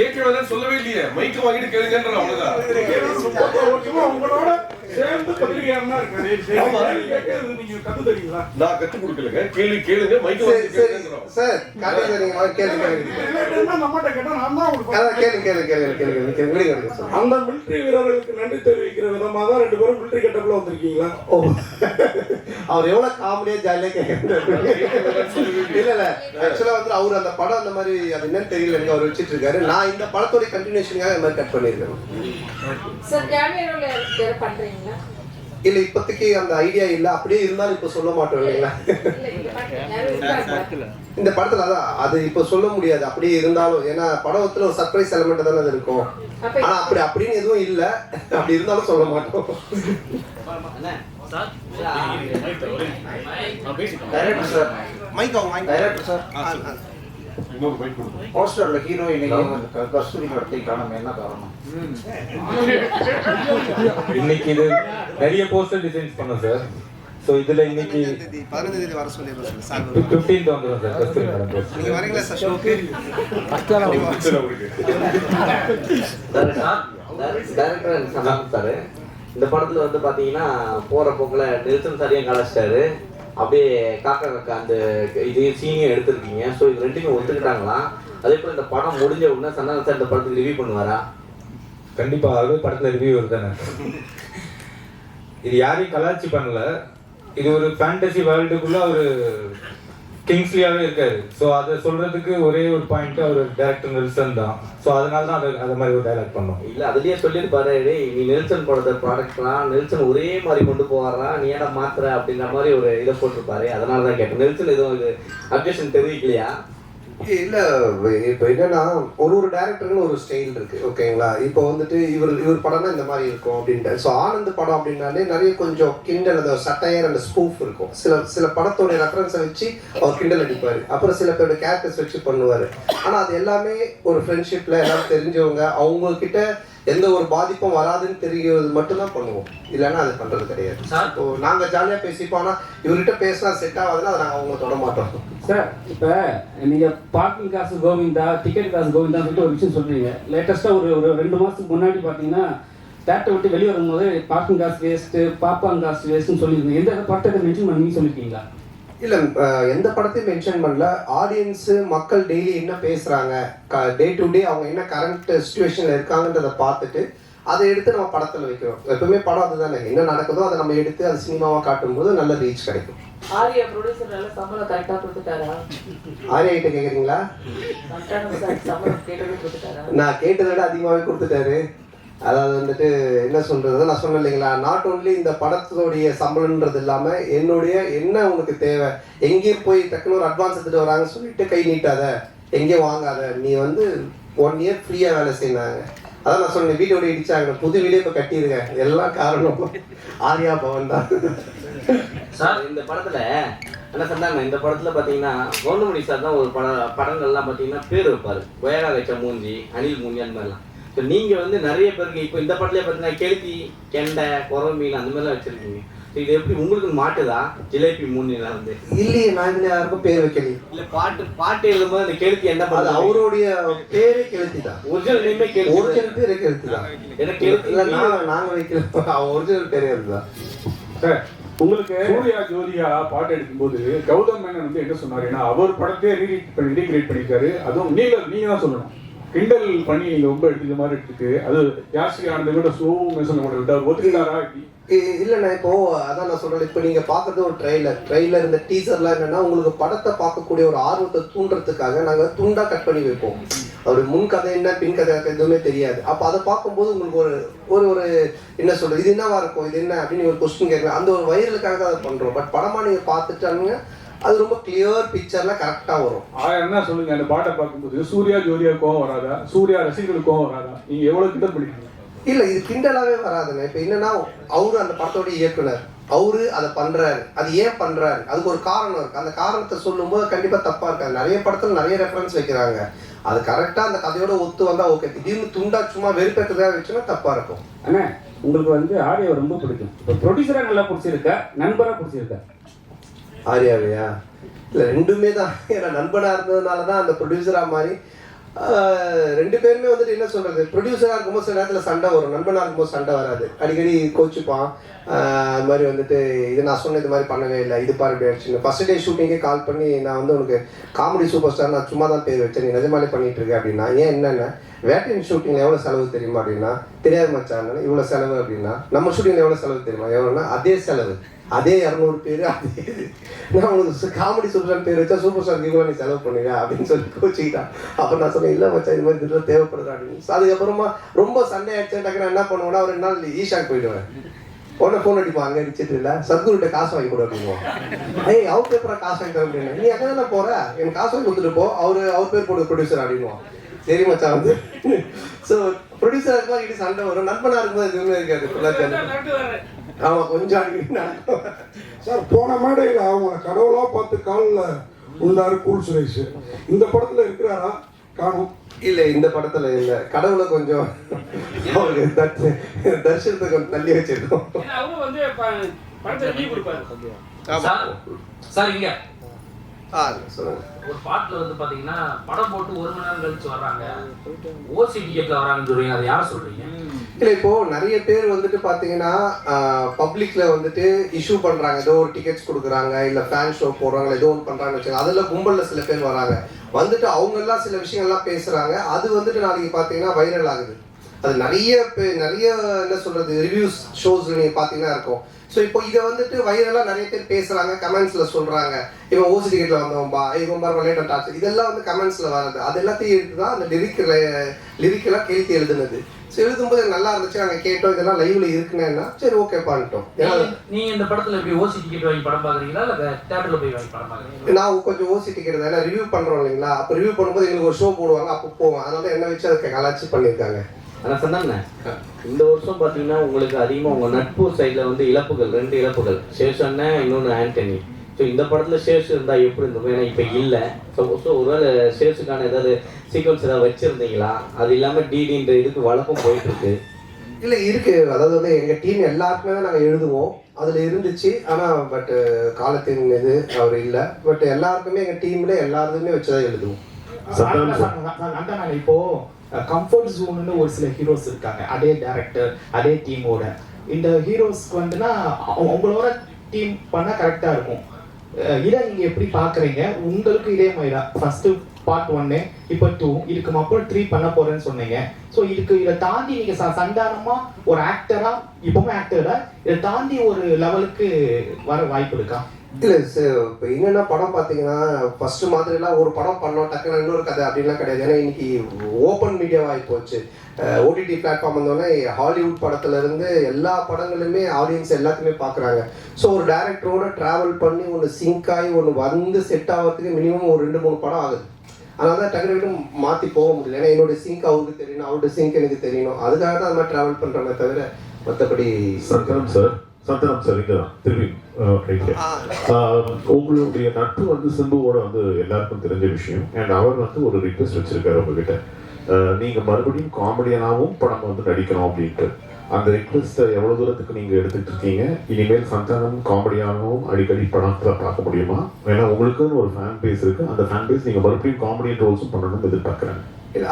[SPEAKER 11] கேட்க வேணாம்னு சொல்லவே இல்லையே. மைக் வாங்கிட்டு கேளுங்கன்ற அவ்வளவுதான்.
[SPEAKER 5] உங்களோட சேர்ந்து பத்திரிகையாளனா இருக்காரு. கேள்வி கேட்கறது நீங்க கத்து தரீங்களா?
[SPEAKER 11] நான் கற்றுக் கொடுக்கலங்க. கேள்வி கேளுங்க, மைக்கு
[SPEAKER 4] சரி
[SPEAKER 11] வாங்கி
[SPEAKER 4] சரி
[SPEAKER 11] கேளுங்கிறோம்.
[SPEAKER 4] சார் காலையில நீங்க கேளுங்க
[SPEAKER 5] நம்மகிட்ட கேட்டா நான் தான் உங்களுக்கு
[SPEAKER 4] அதான் கேளுங்க சார்.
[SPEAKER 5] அந்த மிலிட்டரி வீரர்களுக்கு நன்றி தெரிவிக்கிற விதமா தான் 2 பேரும் மிலிட்டரி கெட்டப்ல வந்திருக்கீங்களா?
[SPEAKER 4] ஓ அவர் எவ்வளவு காமெடியா ஜாலியா கேட்கறாரு. இல்ல ஆக்சுவலா வந்து அவர் அந்த படம் அந்த மாதிரி அது என்னன்னு தெரியல, எனக்கு அவர் வச்சிட்டு இருக்காரு. நான் இந்த படத்தோட கண்டினியூஷனுக்காக இந்த மாதிரி கட் பண்ணிருக்கேன்.
[SPEAKER 6] சார் கேமியோல பண்றீங்களா?
[SPEAKER 4] இல்ல இப்போதைக்கு அந்த ஐடியா இல்ல, அப்படியே இருந்தாலும் இப்ப சொல்ல மாட்டோம் இல்லைங்களா? இந்த படத்துல அதான் அது இப்ப சொல்ல முடியாது அப்படியே இருந்தாலும், ஏன்னா படத்துல ஒரு சர்ப்ரைஸ் எலிமெண்ட் தானே அது இருக்கும். ஆனா அப்படின்னு எதுவும் இல்ல, அப்படி இருந்தாலும் சொல்ல மாட்டோம்.
[SPEAKER 12] Director sir mike on director sir
[SPEAKER 11] இன்னொரு மைக் கொடுங்க.
[SPEAKER 12] போஸ்டர்ல ஹீரோயின் கஸ்தூரி கடத்தை காணோம், என்ன காரணம்?
[SPEAKER 1] இன்னைக்கு இது நிறைய போஸ்டர் டிசைன்ஸ் பண்ணோம் சார். ஸோ இதுல இன்னைக்கு
[SPEAKER 4] 15 தேதி வர சொல்லிடுறோம் சார்.
[SPEAKER 1] 15th வந்துடும் சார் கஸ்தூரி மேடம் போஸ்டர்.
[SPEAKER 4] நீங்க வரீங்களா சார் ஷோக்கு?
[SPEAKER 13] டைரக்டர் சந்தானம் சார், இந்த படத்துல வந்து பாத்தீங்கன்னா போற போக்குல நெல்சன் சாரையும் கலாச்சிட்டாரு, அப்படியே காக்கா காக்கா அந்த இது சீனியும் எடுத்திருக்கீங்க. ஸோ இது ரெண்டுமே ஒத்துக்கிட்டாங்களா? அதே போல இந்த படம் முடிஞ்ச உடனே சந்தானம் சார் இந்த படத்துக்கு ரிவ்யூ பண்ணுவாரா?
[SPEAKER 1] கண்டிப்பா அது படத்துல ரிவ்யூ வருதானே. இது யாரையும் கலாச்சி பண்ணல, இது ஒரு ஃபேண்டசி வேர்ல்டுக்குள்ள ஒரு கிங்ஸ்லியாவே இருக்காரு. ஸோ அதை சொல்றதுக்கு ஒரே ஒரு பாயிண்ட் அவர் டைரக்டர் நெல்சன் தான். ஸோ அதனால தான் அது மாதிரி ஒரு டைலாக் பண்ணோம்.
[SPEAKER 13] இல்ல அதுலயே சொல்லியிருப்பாரு, நீ நெல்சன் படத்தை ப்ராடக்ட்லாம் நெல்சன் ஒரே மாதிரி கொண்டு போவாரா, நீ ஏன்னா மாத்துற அப்படின்ற மாதிரி ஒரு இதை போட்டிருப்பாரு. அதனால தான் கேட்டேன், நெல்சன் எதுவும் இது அப்ஜெக்ஷன் தெரிவிக்கலையா?
[SPEAKER 4] இல்ல இப்போ என்னன்னா ஒரு டைரக்டர்னு ஒரு ஸ்டைல் இருக்கு, ஓகேங்களா? இப்போ வந்துட்டு இவர் படம்னா இந்த மாதிரி இருக்கும் அப்படின்ட்டு. ஸோ ஆனந்த் படம் அப்படின்னாலே நிறைய கொஞ்சம் கிண்டல், அந்த சட்டையர் அந்த ஸ்பூஃப் இருக்கும். சில படத்தோட ரெஃபரன்ஸை வச்சு அவர் கிண்டல் அடிப்பாரு, அப்புறம் சில பேரோட கேரக்டர்ஸ் வச்சு பண்ணுவாரு. ஆனா அது எல்லாமே ஒரு ஃப்ரெண்ட்ஷிப்ல எல்லாரும் தெரிஞ்சவங்க, அவங்க கிட்ட எந்த ஒரு பாதிப்பும் வராதுன்னு தெரிகிறது மட்டும்தான் பண்ணுவோம், இல்லைன்னா அது பண்றது கிடையாது. இப்போ நாங்க ஜாலியா பேசிப்போம், ஆனா இவர்கிட்ட பேசினா செட் ஆகாதுன்னா அதை நாங்கள் அவங்க தொட மாட்டோம்
[SPEAKER 14] சார். இப்போ நீங்க பார்க்கிங் காசு கோவிந்தா, டிக்கெட் காசு கோவிந்தான்னு சொல்லிட்டு ஒரு விஷயம் சொல்றீங்க. லேட்டஸ்டா ஒரு 2 மாசத்துக்கு முன்னாடி பாத்தீங்கன்னா தேட்டரை விட்டு வெளியே வரும்போது பார்க்கிங் காசு வேஸ்ட், பாப்பாங் காசு வேஸ்ட்னு சொல்லியிருந்தீங்க. எந்த படத்தை மென்ஷன் பண்ணி சொல்லியிருக்கீங்களா?
[SPEAKER 4] இல்ல எந்த படத்தையும் மென்ஷன் பண்ணல. ஆடியன்ஸ் மக்கள் டெய்லி என்ன பேசுறாங்க, டே டு டே அவங்க என்ன கரண்ட் சுச்சுவேஷன்ல இருக்காங்கன்றதை பார்த்துட்டு அதை எடுத்து நம்ம படத்துல வைக்கிறோம். எப்பவுமே படம் அதுதானே, என்ன நடக்குதோ அதை நம்ம எடுத்து அது சினிமாவா காட்டும் போது நல்ல ரீச் கிடைக்கும்.
[SPEAKER 6] ஆரியா ப்ரொடியூசர் நல்ல சம்பளம் கரெக்டா கொடுத்துட்டாரா?
[SPEAKER 4] ஆரியா கிட்ட கேக்குறீங்களா?
[SPEAKER 6] சம்பளம் கேட்டதே கொடுத்துட்டாரா?
[SPEAKER 4] நான் கேட்டதை விட அதிகமாகவே கொடுத்துட்டாரு. அதாவது வந்துட்டு என்ன சொல்றது, நான் சொன்னேன் இல்லைங்களா, நாட் ஓன்லி இந்த படத்தோடைய சம்பளம்ன்றது இல்லாம என்னுடைய என்ன உனக்கு தேவை, எங்கேயும் போய் டக்குனு ஒரு அட்வான்ஸ் எடுத்துட்டு வராங்கன்னு சொல்லிட்டு கை நீட்டாத, எங்கேயும் வாங்காத, நீ வந்து 1 year ஃப்ரீயா வேலை செய்யினாங்க. அதான் நான் சொன்னேன், வீட்டோட இடிச்சாங்க, புது வீடே இப்போ கட்டியிருக்கேன், எல்லாம் காரணம் ஆரியா பவன் தான்.
[SPEAKER 13] சார் இந்த படத்துல என்ன சொன்னாங்க, இந்த படத்துல பாத்தீங்கன்னா கவுண்டமணி சார் தான் ஒரு படங்கள்லாம் பாத்தீங்கன்னா பேர் வைப்பாரு, கோயரா வச்ச மூஞ்சி, அனில் மூஞ்சி அந்த மாதிரிலாம். ஸோ நீங்க வந்து நிறைய பேருக்கு இப்போ இந்த படத்துல பாத்தீங்கன்னா கெளுத்தி, கெண்டை, குறவ மீன் அந்த மாதிரிலாம் வச்சிருக்கீங்க. இது எப்படி உங்களுக்கு மாட்டுதா? ஜிலேபி மூணுலாம் வந்து
[SPEAKER 4] இல்லையே, நான் இதுல யாருக்கும் பேர் வைக்கல.
[SPEAKER 13] இல்ல பாட்டு எழுதும்போது அந்த கெளுத்தி என்ன பண்ணுது?
[SPEAKER 4] அவருடைய பேரே கெளுத்தி தான்.
[SPEAKER 13] ஒரிஜினல் நேமே கெளுத்தி,
[SPEAKER 4] ஒரிஜினல் பேரே கெளுத்தி தான்.
[SPEAKER 13] எனக்கு கெளுத்தி
[SPEAKER 4] நாங்க வைக்கல, அவன் ஒரிஜினல் பேரே அதுதான்.
[SPEAKER 8] சார் உங்களுக்கு சூர்யா ஜோதியா பாட்டு எடுக்கும்போது கௌதம் மேனன் வந்து என்ன சொன்னாரு, ஏன்னா அவர் படத்தையே ரீக்ரியேட் பண்ணிருக்காரு. அதுவும் நீங்க தான் சொல்லணும், கிண்டல் பண்ணி நீங்க ரொம்ப எடுத்துக்க மாதிரி எடுத்துட்டு அது யாஸ்ரீ ஆனந்த கூட ஒத்துக்கிட்டாரா?
[SPEAKER 4] இல்லைண்ணா, இப்போ அதான் நான் சொல்றேன், இப்போ நீங்க பாக்குறது ஒரு ட்ரெய்லர் இந்த டீசர்லாம் என்னன்னா உங்களுக்கு படத்தை பார்க்கக்கூடிய ஒரு ஆர்வத்தை தூண்டுறதுக்காக நாங்க துண்டா கட் பண்ணி வைப்போம். ஒரு முன் கதை என்ன பின் கதை எதுவுமே தெரியாது. அப்போ அதை பார்க்கும்போது உங்களுக்கு ஒரு ஒரு என்ன சொல்றது, இது என்னவா இருக்கும், இது என்ன அப்படின்னு ஒரு கொஸ்டின் கேட்கலாம். அந்த ஒரு வைரலுக்காக தான் அதை பண்றோம். பட் படமா நீங்க பார்த்துட்டாங்க அது ரொம்ப கிளியர் பிக்சர்ல கரெக்டா வரும்.
[SPEAKER 8] என்ன சொல்லுங்க, அந்த பாட்டை பார்க்கும்போது சூர்யா ஜோதியா கோவம் வராதா? சூர்யா ரசிகர்களுக்கு கோவம் வராதா? நீங்க எவ்வளவு கிண்டல் பண்ணிருக்கீங்க?
[SPEAKER 4] இல்ல இது கிண்டலாவே வராதுங்க. இப்ப என்னன்னா அவரு அந்த படத்தோட இயக்குனர், அவரு அதை பண்றாரு, அது ஏன் பண்றாரு, அதுக்கு ஒரு காரணம் இருக்கு. அந்த காரணத்தை சொல்லும் போது கண்டிப்பா தப்பா இருக்காது. நிறைய படத்துல நிறைய ரெஃபரன்ஸ் வைக்கிறாங்க, அது கரெக்டா அந்த கதையோட ஒத்து வந்தா ஓகே. திடீர்னு துண்டா சும்மா வெறுப்பேற்றதாக வச்சுன்னா தப்பா இருக்கும்.
[SPEAKER 14] அண்ணா உங்களுக்கு வந்து ஆரியாவை ரொம்ப பிடிக்கும், இப்போ ப்ரொடியூசரா நல்லா பிடிச்சிருக்கா, நண்பரா பிடிச்சிருக்கா?
[SPEAKER 4] ஆரியாவையா? இல்லை ரெண்டுமே தான். ஏன்னா நண்பனாக இருந்ததுனால தான் அந்த ப்ரொடியூசராக மாதிரி ரெண்டு பேருமே வந்துட்டு என்ன சொல்கிறது, ப்ரொடியூசராக இருக்கும்போது சில நேரத்தில் சண்டை வரும், நண்பனாக இருக்கும்போது சண்டை வராது, அடிக்கடி கோச்சுப்பான். அது மாதிரி வந்துட்டு இது நான் சொன்ன இது மாதிரி பண்ணவே இல்லை, இது பாரு இப்படி ஆயிடுச்சுன்னு. ஃபஸ்ட் டே ஷூட்டிங்கே கால் பண்ணி நான் வந்து உனக்கு காமெடி சூப்பர் ஸ்டார் நான் சும்மா தான் பேர் வச்சேன், நீ நிஜமாலே பண்ணிட்டு இருக்க அப்படின்னா. ஏன் என்னென்ன வேட்டையின் ஷூட்டிங்கில் எவ்வளோ செலவு தெரியுமா அப்படின்னா, தெரியாது மச்சான் இவ்வளோ செலவு அப்படின்னா. நம்ம ஷூட்டிங்கில் எவ்வளோ செலவு தெரியுமா, எவ்வளோன்னா அதே செலவு, அதே 200 பேர், அதே இது. நான் உனக்கு காமெடி சூப்பர் ஸ்டார் பேர் வச்சா சூப்பர் ஸ்டார் இவ்வளோ நீ செலவு பண்ணுங்க அப்படின்னு சொல்லி கோச்சிக்கிட்டான். அப்போ நான் சொன்னேன் இல்லை மச்சான் இது மாதிரி திட்டம் தேவைப்படுது அப்படின்னு. அதுக்கப்புறமா ரொம்ப சண்டை ஆயிடுச்சு. டக்கு நான் என்ன பண்ணுவேன்னா ஒரு 2 நாள் ஈஷாக்கு போயிடுவேன். உடனே ஃபோன் அடிப்பான், அங்கே அடிச்சிட்டு இல்லை சத்குருகிட்ட காசு வாங்கி கொடு அப்படின்வான். ஏய் அவர் பேப்பரா காசு வாங்கி தர அப்படின்னா, நீ அங்கே தானே போகிற, எனக்கு காசு வாங்கி கொடுத்துட்டு போ, அவர் பேர் போடு ப்ரொடியூசர் அப்படின்வான். சரி மச்சான் வந்து ஸோ ப்ரொடியூசர் இருக்கும்போது இது சண்டை வரும், நண்பனாக இருக்கும்போது எதுவுமே இருக்காது. ஃபுல்லாக ஆமாம் கொஞ்சம் அடிக்கடி நடக்கும்.
[SPEAKER 5] சார் போன மேடையில் அவங்கள கடவுளாக பார்த்து காலில் உள்ளாரு கூல் சுரேஷ். இந்த படத்தில் இருக்கிறாரா? காணும்.
[SPEAKER 4] இல்லை இந்த படத்தில் இல்லை, கடவுளை கொஞ்சம் அவருக்கு தர்ஷனத்தை கொஞ்சம் தள்ளி வச்சிருக்கோம்.
[SPEAKER 14] சார் இங்க
[SPEAKER 4] சொல்லுங்க.
[SPEAKER 14] ஒரு பாட்டுல வந்து பாத்தீங்கன்னா படம் போட்டு 1 மணி நேரம் கழிச்சு வர்றாங்க, ஓசி டிக்கெட்ல வராங்கன்னு சொல்றீங்க, அதை யார் சொல்றீங்க?
[SPEAKER 4] இல்லை இப்போ நிறைய பேர் வந்துட்டு பார்த்தீங்கன்னா பப்ளிக்ல வந்துட்டு இஷ்யூ பண்றாங்க, ஏதோ ஒரு டிக்கெட்ஸ் கொடுக்குறாங்க, இல்லை ஃபேன் ஷோ போடுறாங்க, ஏதோ ஒன்று பண்றாங்கன்னு வச்சுக்கோங்க. அதில் கும்பலில் சில பேர் வராங்க, வந்துட்டு அவங்கெல்லாம் சில விஷயங்கள்லாம் பேசுறாங்க. அது வந்துட்டு நாளைக்கு பார்த்தீங்கன்னா வைரல் ஆகுது. அது நிறைய என்ன சொல்றது ரிவ்யூஸ் ஷோஸ் நீங்கள் பார்த்தீங்கன்னா இருக்கும். ஸோ இப்போ இதை வந்துட்டு வைரலாக நிறைய பேர் பேசுகிறாங்க, கமெண்ட்ஸில் சொல்கிறாங்க, இவன் ஓசி டிக்கெட்டில் வந்தவன்பா, இவன் பாரு லேட்டர் டாச்சு, இதெல்லாம் வந்து கமெண்ட்ஸில் வர்றது. அது எல்லாத்தையும் எடுத்து தான் அந்த லிரிக்கெல்லாம் கேள்வி எழுதுனது. ஸோ எழுதும்போது நல்லா இருந்துச்சு, நாங்கள் கேட்டோம், இதெல்லாம் லைவ்ல இருக்குன்னா சரி ஓகே பண்ணிட்டோம். ஏன்னா
[SPEAKER 14] நீங்கள் இந்த படத்தில் எப்படி ஓசி டிக்கெட் வாங்கி படம் பார்க்குறீங்களா இல்லை தேட்டரில் போய் வாங்கி படம் பார்க்குறீங்களா?
[SPEAKER 4] நான் கொஞ்சம் ஓசி டிக்கெட் தான், ஏன்னா ரிவ்யூ பண்ணுறோம் இல்லைங்களா, அப்போ ரிவ்யூ பண்ணும்போது எங்களுக்கு ஒரு ஷோ போடுவாங்க, அப்போ போவோம். அதனால என்ன வச்சு அதுக்கு கலாச்சி பண்ணியிருக்காங்க.
[SPEAKER 13] ஆனால் சொன்னாங்க இந்த வருஷம் பார்த்தீங்கன்னா உங்களுக்கு அதிகமாக உங்கள் நட்பு சைடில் வந்து இழப்புகள், 2 இழப்புகள், சேஷன்னா இன்னொன்று ஆண்டனி. ஸோ இந்த படத்தில் சேஷ் இருந்தால் எப்படி இருந்திருக்கும்? ஏன்னா இப்போ இல்லை. ஸோ ஒருவேளை சேஷுக்கான ஏதாவது சீக்வன்ஸ் ஏதாவது வச்சுருந்தீங்களா? அது இல்லாமல் டிடின்ற இதுக்கு வழக்கம் போயிட்டுருக்கு.
[SPEAKER 4] இல்லை இருக்கு, அதாவது வந்து எங்கள் டீம் எல்லாருக்குமே தான் நாங்கள் எழுதுவோம், அதில் இருந்துச்சு. ஆனால் பட் காலத்தின் இது அவர் இல்லை. பட் எல்லாருக்குமே எங்கள் டீமில் எல்லாருமே வச்சு தான் எழுதுவோம்.
[SPEAKER 15] நாங்கள் இப்போ கம்ஃபர்ட் ஜோன்னு ஒரு சில ஹீரோஸ் இருக்காங்க, அதே டைரக்டர் அதே டீமோட. இந்த ஹீரோஸ்க்கு வந்துன்னா உங்களோட டீம் பண்ணால் கரெக்டாக இருக்கும். இதை நீங்கள் எப்படி பார்க்குறீங்க? உங்களுக்கு இதே மாதிரி தான் ஃபஸ்ட்டு பார்ட் 1, இப்போ 2, இதுக்கு அப்புறம் 3 பண்ண போகிறேன்னு சொன்னீங்க. ஸோ இதை தாண்டி நீங்கள் சந்தானமாக ஒரு ஆக்டராக, இப்போவும் ஆக்டராக இதை தாண்டி ஒரு லெவலுக்கு வர வாய்ப்பு இருக்கா?
[SPEAKER 4] இல்லை சார், இப்போ என்னென்ன படம் பார்த்தீங்கன்னா ஃபர்ஸ்ட் மாதிரிலாம் ஒரு படம் பண்ணோம் டக்குன்னு இன்னொரு கதை அப்படின்லாம் கிடையாது. ஏன்னா இன்னைக்கு ஓப்பன் மீடியாவாகி போச்சு. ஓடிடி பிளாட்ஃபார்ம் வந்தோடனே ஹாலிவுட் படத்துலேருந்து எல்லா படங்களுமே ஆடியன்ஸ் எல்லாத்தையுமே பார்க்குறாங்க. ஸோ ஒரு டைரக்டரோட ட்ராவல் பண்ணி ஒன்று சிங்க் ஆகி ஒன்று வந்து செட் ஆகிறதுக்கு மினிமம் ஒரு 2-3 படம் ஆகுது. அதனால தான் டக்குனு மாற்றி போக முடியல. ஏன்னா என்னோட சிங்க் அவருக்கு தெரியணும், அவரோட சிங்க் எனக்கு தெரியணும், அதுக்காக தான் அது மாதிரி ட்ராவல் பண்ணுறோமே தவிர மற்றபடி.
[SPEAKER 10] சந்தனம் சார் இங்கே தான் திரும்பி உங்களுடைய நட்பு வந்து சிம்புவோட வந்து எல்லாருக்கும் தெரிஞ்ச விஷயம். அண்ட் அவர் வந்து ஒரு ரிக்வெஸ்ட் வச்சிருக்காரு உங்ககிட்ட, நீங்கள் மறுபடியும் காமெடியனாகவும் படம் வந்து நடிக்கணும் அப்படின்ட்டு. அந்த ரிக்வெஸ்ட்டை எவ்வளோ தூரத்துக்கு நீங்கள் எடுத்துகிட்டு இருக்கீங்க? இனிமேல் சந்தானம் காமெடியாகவும் அடிக்கடி படத்தில் பார்க்க முடியுமா? ஏன்னா உங்களுக்குன்னு ஒரு ஃபேன் பேஸ் இருக்குது, அந்த ஃபேன் பேஸ் நீங்கள் மறுபடியும் காமெடியன் ரோல்ஸும் பண்ணணும்னு எதிர்பார்க்குறாங்க.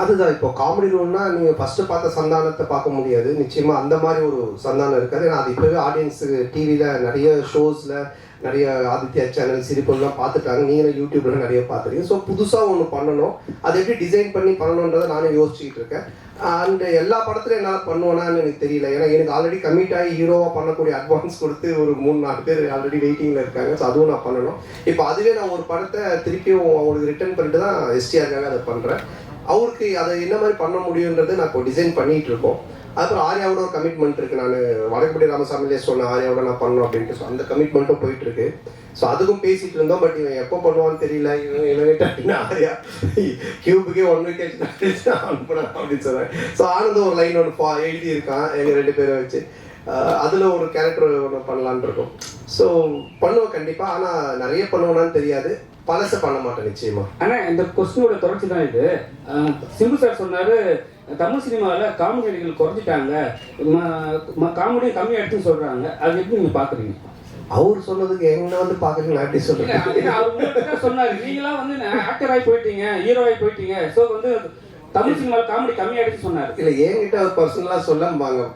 [SPEAKER 4] அதுதான் இப்போ காமெடி ரோல்னா நீங்கள் ஃபஸ்ட்டு பார்த்த சந்தானத்தை பார்க்க முடியாது, நிச்சயமாக அந்த மாதிரி ஒரு சந்தானம் இருக்காது. ஏன்னா அது இப்போவே ஆடியன்ஸுக்கு டிவியில் நிறைய ஷோஸில் நிறைய ஆதித்யா சேனல் சிரிப்பெல்லாம் பார்த்துட்டாங்க, நீங்களும் யூடியூப்ல நிறைய பார்த்துருக்கீங்க. ஸோ புதுசாக ஒன்று பண்ணணும், அதை எப்படி டிசைன் பண்ணி பண்ணணுன்றதை நானும் யோசிச்சுக்கிட்டு இருக்கேன். அண்ட் எல்லா படத்துலையும் என்னால் பண்ணுவேனான்னு எனக்கு தெரியல. ஏன்னா எனக்கு ஆல்ரெடி கமிட் ஆகி ஹீரோவாக பண்ணக்கூடிய அட்வான்ஸ் கொடுத்து ஒரு 3-4 பேர் ஆல்ரெடி வெயிட்டிங்கில் இருக்காங்க. ஸோ அதுவும் நான் பண்ணணும். இப்போ அதுவே நான் ஒரு படத்தை திருப்பியும் அவங்களுக்கு ரிட்டர்ன் பண்ணிட்டு தான் எஸ்டிஆருக்காக அதை பண்ணுறேன். அவருக்கு அதை என்ன மாதிரி பண்ண முடியுன்றதை நான் இப்போ டிசைன் பண்ணிகிட்டு இருக்கோம். அதுக்கப்புறம் ஆர்யாவோட ஒரு கமிட்மெண்ட் இருக்குது. நான் வடக்குப்படி ராமசாமிலே சொன்னேன் ஆர்யாவோட நான் பண்ணணும் அப்படின்ட்டு. ஸோ அந்த கமிட்மெண்ட்டும் போயிட்டுருக்கு. ஸோ அதுக்கும் பேசிகிட்டு இருந்தோம். பட் இவன் எப்போ பண்ணுவான்னு தெரியல. இவன் ஆர்யா கியூபுக்கே 1 week அனுப்புனேன் அப்படின்னு சொன்னேன். ஸோ ஆனந்த ஒரு லைன் ஒன்று எழுதியிருக்கான் எங்கள் 2 பேரை வச்சு. அதில் ஒரு கேரக்டர் ஒன்று பண்ணலான் இருக்கோம். ஸோ பண்ணுவேன் கண்டிப்பாக. ஆனால் நிறைய பண்ணுவேனான்னு தெரியாது, பழச பண்ண மாட்டேன் நிச்சயமா.
[SPEAKER 14] ஆனால் இந்த கொஸ்டினோட தொடர்ச்சி தான் இது. சிம்பு சார் சொன்னார் தமிழ் சினிமாவில் காமெடி நடிகர்கள் குறைஞ்சிட்டாங்க, காமெடியும் கம்மியாகிடுச்சுன்னு சொல்கிறாங்க. அது எப்படி நீங்கள் பார்க்குறீங்க?
[SPEAKER 4] அவர் சொன்னதுக்கு என்ன வந்து பார்க்குறீங்களா எப்படி சொல்கிறேன்?
[SPEAKER 14] அவர் சொன்னார் நீங்களாம் வந்து ஆக்டர் ஆகி போயிட்டீங்க, ஹீரோ ஆகி போயிட்டீங்க. ஸோ வந்து தமிழ் சினிமாவில் காமெடி கம்மியாயிடுச்சு சொன்னார்.
[SPEAKER 4] இல்லை என்கிட்ட அவர் பர்சனலாக சொல்ல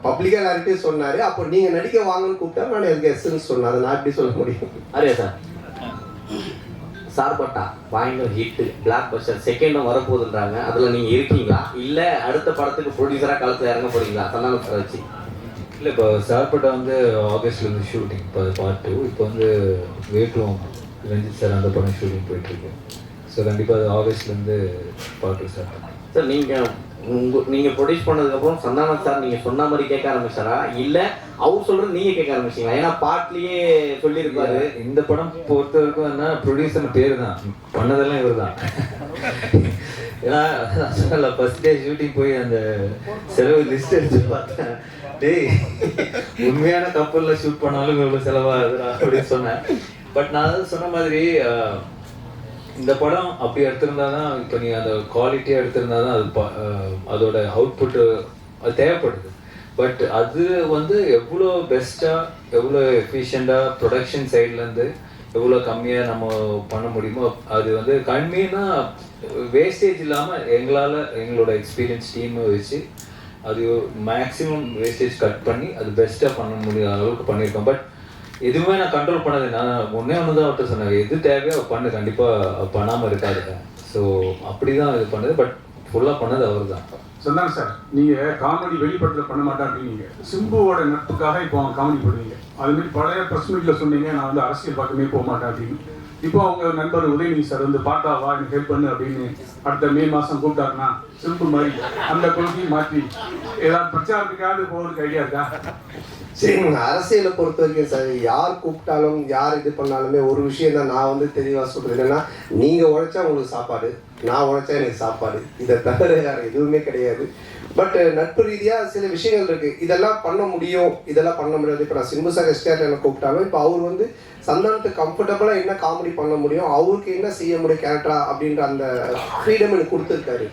[SPEAKER 4] பப்ளிக்காக எல்லார்கிட்டையும் சொன்னார். அப்போ நீங்கள் நடிக்க வாங்கன்னு கூப்பிட்டா நான் எனக்கு எஸ்ன்னு சொன்னேன். அதை நான் எப்படி சொல்ல முடியும்?
[SPEAKER 13] அரே சார், சார்பட்டா பயங்கர ஹிட்டு, பிளாக் பஸ்டர், செகண்டும் வரப்போகுதுன்றாங்க. அதில் நீங்கள் இருக்கீங்களா இல்லை அடுத்த படத்துக்கு ப்ரொடியூசராக களத்தில் இறங்க போறீங்களா? சந்தானம் சார் வச்சு.
[SPEAKER 3] இல்லை, இப்போ சார்பட்டா வந்து ஆகஸ்ட்லேருந்து ஷூட்டிங், இப்போ பார்ட் 2. இப்போ வந்து வேட்டும் ரஞ்சித் சார் அந்த படம் ஷூட்டிங் போயிட்டுருக்கு. ஸோ கண்டிப்பாக அது ஆகஸ்ட்லேருந்து பார்ட் 2 சார்.
[SPEAKER 13] சார் நீங்கள் ப்ரொடியூஸ் பண்ணதுக்கப்புறம் சந்தானம் சார் நீங்கள் சொன்ன மாதிரி கேட்க ஆரம்பிச்சாரா இல்லை அவர் சொல்கிறது நீங்கள் கேட்க ஆரம்பிச்சிங்களா? ஏன்னா பாட்லேயே சொல்லியிருப்பாரு.
[SPEAKER 3] இந்த படம் பொறுத்த வரைக்கும் என்ன, ப்ரொடியூசர் பேர் தான், பண்ணதெல்லாம் இவர் தான். ஏன்னா ஃபர்ஸ்ட் டே ஷூட்டிங் போய் அந்த செலவு லிஸ்ட் எடுத்து பார்த்தேன். டேய், உண்மையான கப்பலில் ஷூட் பண்ணாலும் இவ்வளோ செலவாகுதுடா அப்படின்னு சொன்னேன். பட் நான் அதாவது சொன்ன மாதிரி இந்த படம் அப்படி எடுத்திருந்தா தான், இப்போ நீ அந்த குவாலிட்டியாக எடுத்திருந்தா தான் அது அதோட அவுட்புட்டு அது தேவைப்படுது. பட் அது வந்து எவ்வளோ பெஸ்ட்டாக, எவ்வளோ எஃபிஷியண்ட்டாக ப்ரொடக்ஷன் சைட்லேருந்து எவ்வளோ கம்மியாக நம்ம பண்ண முடியுமோ அது வந்து கம்மியாக வேஸ்டேஜ் இல்லாமல் எங்களால் எங்களோட எக்ஸ்பீரியன்ஸ் டீமை வச்சு அது மேக்ஸிமம் வேஸ்டேஜ் கட் பண்ணி அது பெஸ்ட்டாக பண்ண முடியாத அளவுக்கு பண்ணியிருக்கோம். பட் எதுவுமே நான் கண்ட்ரோல் பண்ணது, நான் ஒன்றே ஒன்று தான் அவர்கிட்ட சொன்னேன், எது தேவையோ பண்ணு, கண்டிப்பாக பண்ணாமல் இருக்காதுங்க. ஸோ அப்படி தான் இது பண்ணது. பட் ஃபுல்லாக பண்ணது அவர் தான்.
[SPEAKER 8] சந்தானம் சார், நீங்கள் காமெடி வெளிப்படத்தில் பண்ண மாட்டேன் அப்படின்னீங்க. சிம்புவோட நட்புக்காக இப்போ அவங்க காமெடி பண்ணுவீங்க. அதுமாரி பழைய ப்ரெஸ் மீட்டில் சொன்னீங்க நான் வந்து அரசியல் பக்கமே போக மாட்டேன் அப்படின்னு. இப்போ அவங்க நண்பர் உதயநிதி சார் வந்து பாட்டாவா எனக்கு ஹெல்ப் பண்ணு அப்படின்னு அடுத்த மே மாதம் கூப்பிட்டாருன்னா சிம்பு மாதிரி அந்த கொள்கையை மாற்றி ஏதாவது பிரச்சாரத்துக்காவது போகிறதுக்கு ஐடியா இருக்கா?
[SPEAKER 4] சரி, அரசியலை பொறுத்த வரைக்கும் சார், யார் கூப்பிட்டாலும் யார் இது பண்ணாலுமே ஒரு விஷயம் தான் நான் வந்து தெளிவாக சொல்கிறது என்னென்னா, நீங்கள் உழைச்சா உங்களுக்கு சாப்பாடு, நான் உழைச்சா எனக்கு சாப்பாடு, இதை தவிர வேறு எதுவுமே கிடையாது. பட் நட்பு ரீதியாக சில விஷயங்கள் இருக்குது, இதெல்லாம் பண்ண முடியும், இதெல்லாம் பண்ண முடியாது. இப்போ நான் சிம்பு சார் எஸ்டிஆர் என்ன கூப்பிட்டாலும் இப்போ அவர் வந்து சந்தானத்துக்கு கம்ஃபர்டபுளாக என்ன காமெடி பண்ண முடியும், அவருக்கு என்ன செய்ய முடியும் கேரக்டரா அப்படின்ற அந்த ஃப்ரீடம் எனக்கு கொடுத்துருக்காரு.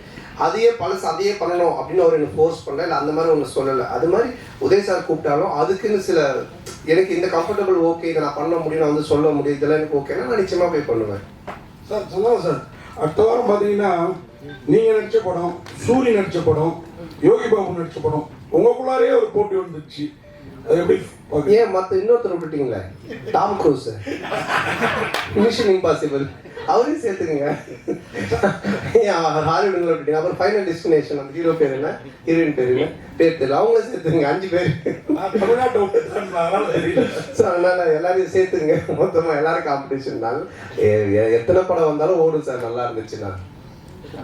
[SPEAKER 4] அதையே பழசு அதையே பண்ணணும் அப்படின்னு அவர் எனக்கு ஃபோர்ஸ் பண்ணல, இல்லை அந்த மாதிரி ஒன்று சொல்லலை. அது மாதிரி உதய் சார் கூப்பிட்டாலும் அதுக்குன்னு சில எனக்கு இந்த கம்ஃபர்டபுள் ஓகே, இதை நான் பண்ண முடியும், நான் வந்து சொல்ல முடியும், இதெல்லாம் எனக்கு ஓகேன்னா நான் நிச்சயமாக போய் பண்ணுவேன்.
[SPEAKER 5] சார் சொன்னாங்க சார், அடுத்த வாரம் பார்த்தீங்கன்னா நீங்கள் நடித்த படம், சூரி நடித்த படம், யோகி பாபு நடித்த படம், உங்களுக்குள்ளாரே ஒரு போட்டி வந்துச்சு. அது எப்படி?
[SPEAKER 4] ஏன் மற்ற இன்னொருத்தர் விட்டுட்டீங்களே, டாம் க்ரூஸ், மிஷன் இம்பாசிபிள், அவரையும் சேர்த்துக்குங்க. ஹாலிவுட்ல விட்டுட்டீங்க. அப்புறம் ஃபைனல் டெஸ்டினேஷன், அந்த ஹீரோ பேர் என்ன, ஹீரோயின் பேர் என்ன, பேர் தெரியல, அவங்கள சேர்த்துங்க. 5 பேர் ஸோ அதனால எல்லாரையும் சேர்த்துங்க. மொத்தமாக எல்லாரும் காம்படிஷன் தான். எத்தனை படம் வந்தாலும் ஓடும் சார், நல்லா இருந்துச்சுன்னா.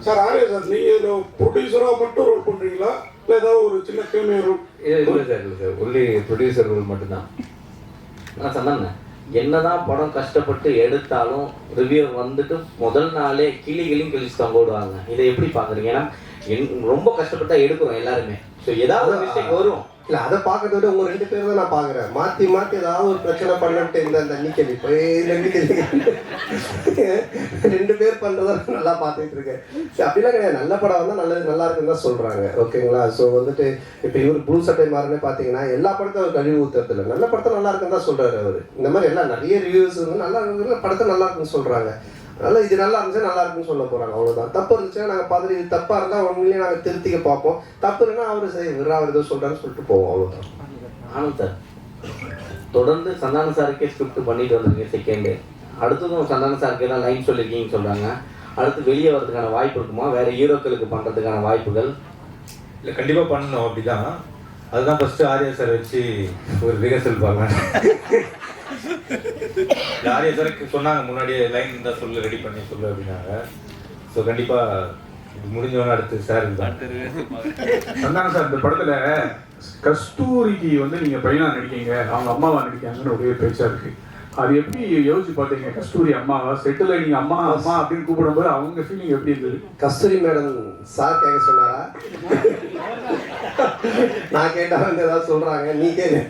[SPEAKER 5] சார் ஆரே சார், நீங்கள் ப்ரொடியூசராக மட்டும் ரோல் பண்ணுறீங்களா இல்லை ஏதாவது ஒரு சின்ன கேமியோ ரோல்?
[SPEAKER 3] இல்லை சார், இல்லை சார், ஒன்லி ப்ரொடியூசர் ரோல் மட்டும்தான்.
[SPEAKER 13] நான் சொன்னேன், என்னதான் படம் கஷ்டப்பட்டு எடுத்தாலும் ரிவ்யூ வந்துட்டு முதல் நாளே கிளிகளையும் கிழிச்சு தொங்க விடுவாங்க. இதை எப்படி பார்க்குறீங்க? ஏன்னா ரொம்ப கஷ்டப்பட்டா எடுக்கிறோம் எல்லாருமே. ஸோ ஏதாவது மிஸ்டேக் வரும்.
[SPEAKER 4] இல்லை, அதை பார்க்கறத விட உங்கள் 2 பேர் தான் நான் பார்க்குறேன். மாற்றி மாற்றி ஏதாவது ஒரு பிரச்சனை பண்ணிட்டு இந்த நிக்கலி போய் 2 பேர் பண்ணுறத நல்லா பார்த்துட்டு இருக்கேன். அப்படிலாம் கிடையாது. நல்ல படம் வந்தால் நல்லது, நல்லா இருக்குன்னு தான் சொல்கிறாங்க. ஓகேங்களா? ஸோ வந்துட்டு இப்போ இவர் ப்ளூ சட்டை மாறுன்னு பார்த்தீங்கன்னா எல்லா படத்தையும் அவர் கழிவு ஊற்றுறதில்ல, நல்ல படத்தை நல்லா இருக்குன்னு தான் சொல்கிறாரு அவர். இந்த மாதிரி எல்லாம் நிறைய ரிவ்யூஸ் வந்து நல்லா இருக்கிற படத்தை நல்லா இருக்குன்னு சொல்கிறாங்க. அதனால் இது நல்லா இருந்துச்சுன்னா நல்லா இருக்குன்னு சொல்ல போகிறாங்க, அவ்வளோதான். தப்பு இருந்துச்சுன்னா நாங்கள் பார்த்துட்டு இது தப்பாக இருந்தால் ஒன்றுலேயே நாங்கள் திருத்திக்க பார்ப்போம். தப்பு இல்லைன்னா அவர் சரி விரா அவர் ஏதோ சொல்கிறான்னு சொல்லிட்டு போவோம், அவ்வளோதான்.
[SPEAKER 13] ஆனந்த் சார், தொடர்ந்து சந்தான சாருக்கே ஸ்கிரிப்ட் பண்ணிட்டு வந்திருக்கீங்க செகண்டு. அடுத்ததும் சந்தான சாருக்கே தான் லைன் சொல்லியிருக்கீங்கன்னு சொல்கிறாங்க. அடுத்து வெளியே வரதுக்கான வாய்ப்பு இருக்குமா? வேறு ஹீரோக்களுக்கு பண்ணுறதுக்கான வாய்ப்புகள்?
[SPEAKER 1] இல்லை, கண்டிப்பாக பண்ணணும். அப்படிதான், அதுதான் ஃபஸ்ட்டு ஆர்யா சார் வச்சு ஒரு ரிஹர்சல் பார்க்கலாம். ஆர்யா சார் சொன்னாங்க முன்னாடியே, லைன் இருந்தால் சொல்லு, ரெடி பண்ணி சொல்லு அப்படின்னாங்க. ஸோ கண்டிப்பாக இது முடிஞ்சவொன்னே அடுத்து சார் இதுதான்.
[SPEAKER 8] சந்தானம் சார், இந்த படத்தில் கஸ்தூரிக்கு வந்து நீங்கள் பையனாக நடிக்கீங்க, அவங்க அம்மாவா நடிக்காங்கன்னு ஒரே பேச்சாக இருக்குது. அது எப்படி யோசிச்சு பார்த்தீங்க? கஸ்தூரி அம்மாவா செட்டில் நீங்கள் அம்மா அம்மா அப்படின்னு கூப்பிடும்போது அவங்க ஃபீலிங் எப்படி இருந்தது?
[SPEAKER 4] கஸ்தூரி மேடம் சார் கேட்க சொன்னாரா? நான் கேட்டால் வந்து ஏதாவது சொல்கிறாங்க, நீ கேளு.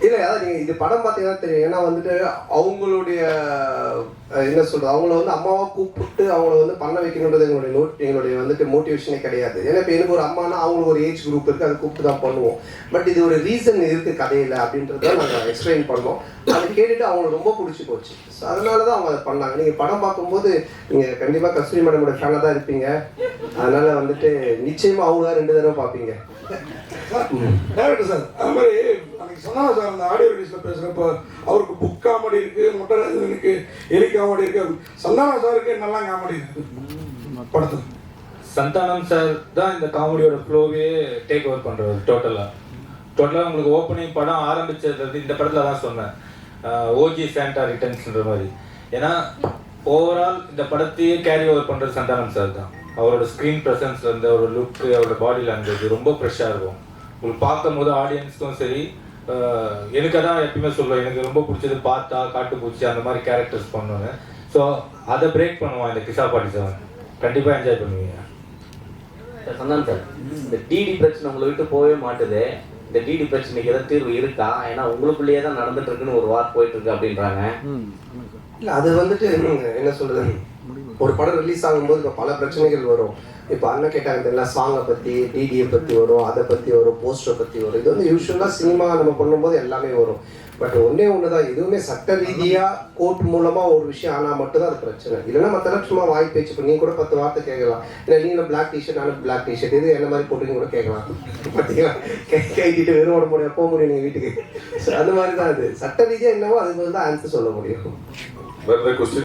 [SPEAKER 4] இல்லை, அதான் நீங்கள் இது படம் பார்த்தீங்கன்னா தெரியும். ஏன்னா வந்துட்டு அவங்களுடைய என்ன சொல்கிறது, அவங்கள வந்து அம்மாவை கூப்பிட்டு அவங்கள வந்து பண்ண வைக்கணுன்றது எங்களுடைய வந்துட்டு மோட்டிவேஷனே கிடையாது. ஏன்னா இப்போ எனக்கு ஒரு அம்மானா அவங்களுக்கு ஒரு ஏஜ் குரூப் இருக்குது, அதை கூப்பிட்டு தான் பண்ணுவோம். பட் இது ஒரு ரீசன் இருக்குது கதையில் அப்படின்றத நாங்கள் எக்ஸ்பிளைன் பண்ணோம். அதை கேட்டுட்டு அவங்களுக்கு ரொம்ப பிடிச்சி போச்சு. ஸோ அதனால தான் அவங்க அதை பண்ணாங்க. நீங்கள் படம் பார்க்கும்போது நீங்கள் கண்டிப்பாக கஸ்தூரி மேடமோட ஃபேனாக தான் இருப்பீங்க. அதனால் வந்துட்டு நிச்சயமாக அவங்க தான் 2 தடவை பார்ப்பீங்க.
[SPEAKER 5] டேரக்டர் சார், அது மாதிரி அன்னைக்கு சொன்னாங்க சார், அந்த ஆடியோ ரிலீஸில் பேசுகிறப்ப அவருக்கு புக் காமெடி இருக்குது, மொட்டராஜனுக்கு எலி காமெடி இருக்குது, சந்தானம் சாருக்கு நல்லா காமெடி இருக்குது படத்தில்.
[SPEAKER 1] சந்தானம் சார் தான் இந்த காமெடியோட ஃப்ளோவே டேக் ஓவர் பண்ணுறது. டோட்டலாக உங்களுக்கு ஓப்பனிங் படம் ஆரம்பிச்சது இந்த படத்தில் தான் சொன்னேன், ஓஜி சாண்டா ரிட்டர்ன்ஸ்ன்ற மாதிரி. ஏன்னா ஓவரால் இந்த படத்தையே கேரி ஓவர் பண்ணுறது சந்தானம் சார் தான். அவரோட ஸ்க்ரீன் ப்ரெசன்ஸ் வந்து அவரோட லுக்கு, அவரோட பாடி லாங்குவேஜ் ரொம்ப ஃப்ரெஷ்ஷாக இருக்கும். உங்களுக்கு பார்க்கும் போது ஆடியன்ஸ்க்கும் சரி, எனக்கு தான் எப்பயுமே சொல்லுவேன், எனக்கு ரொம்ப பிடிச்சது பார்த்தா காட்டுப்பூச்சி அந்த மாதிரி கேரக்டர்ஸ் பண்ணுவாங்க. ஸோ அதை பிரேக் பண்ணுவான் இந்த கிசா 47. கண்டிப்பாக என்ஜாய் பண்ணுவீங்க.
[SPEAKER 13] சந்தானம் சார், இந்த டிடி பிரச்சனை உங்களை விட்டு போகவே மாட்டுது. இந்த டிடி பிரச்சனைக்கு ஏதாவது தீர்வு இருக்கா? ஏன்னா உங்களுக்குள்ளேயே தான் நடந்துட்டு இருக்குன்னு ஒரு வார் போயிட்டு இருக்கு அப்படின்றாங்க.
[SPEAKER 4] இல்லை, அது வந்துட்டு என்ன சொல்கிறது, ஒரு படம் ரிலீஸ் ஆகும்போது இப்போ பல பிரச்சனைகள் வரும். இப்போ அண்ணன் கேட்டாங்க தெரியல, சாங்கை பற்றி, டிடியை பற்றி வரும், அதை பற்றி வரும், போஸ்டரை பற்றி வரும். இது வந்து யூஸ்வலாக சினிமா நம்ம பண்ணும்போது எல்லாமே வரும். பட் ஒன்றே ஒன்று தான், எதுவுமே சட்ட ரீதியாக கோர்ட் மூலமாக ஒரு விஷயம் ஆனால் மட்டும்தான் அது பிரச்சனை. இல்லைன்னா மற்ற சும்மா வாய் பேச்சு இப்போ நீங்கள் கூட 10 வார்த்தை கேட்கலாம். இல்லை நீங்களும் பிளாக் டிஷர்ட், நானும் பிளாக் டிஷர்ட், இது என்ன மாதிரி போட்டுன்னு கூட கேட்கலாம். பார்த்தீங்களா, கேட்டிட்டு வெறும் உட முடியும், போக முடியும் நீங்கள் வீட்டுக்கு. ஸோ அது மாதிரி தான் அது சட்ட ரீதியாக என்னவோ அதுக்கு வந்து ஆன்சர் சொல்ல முடியும்.
[SPEAKER 11] வேறு கொஸ்டின்?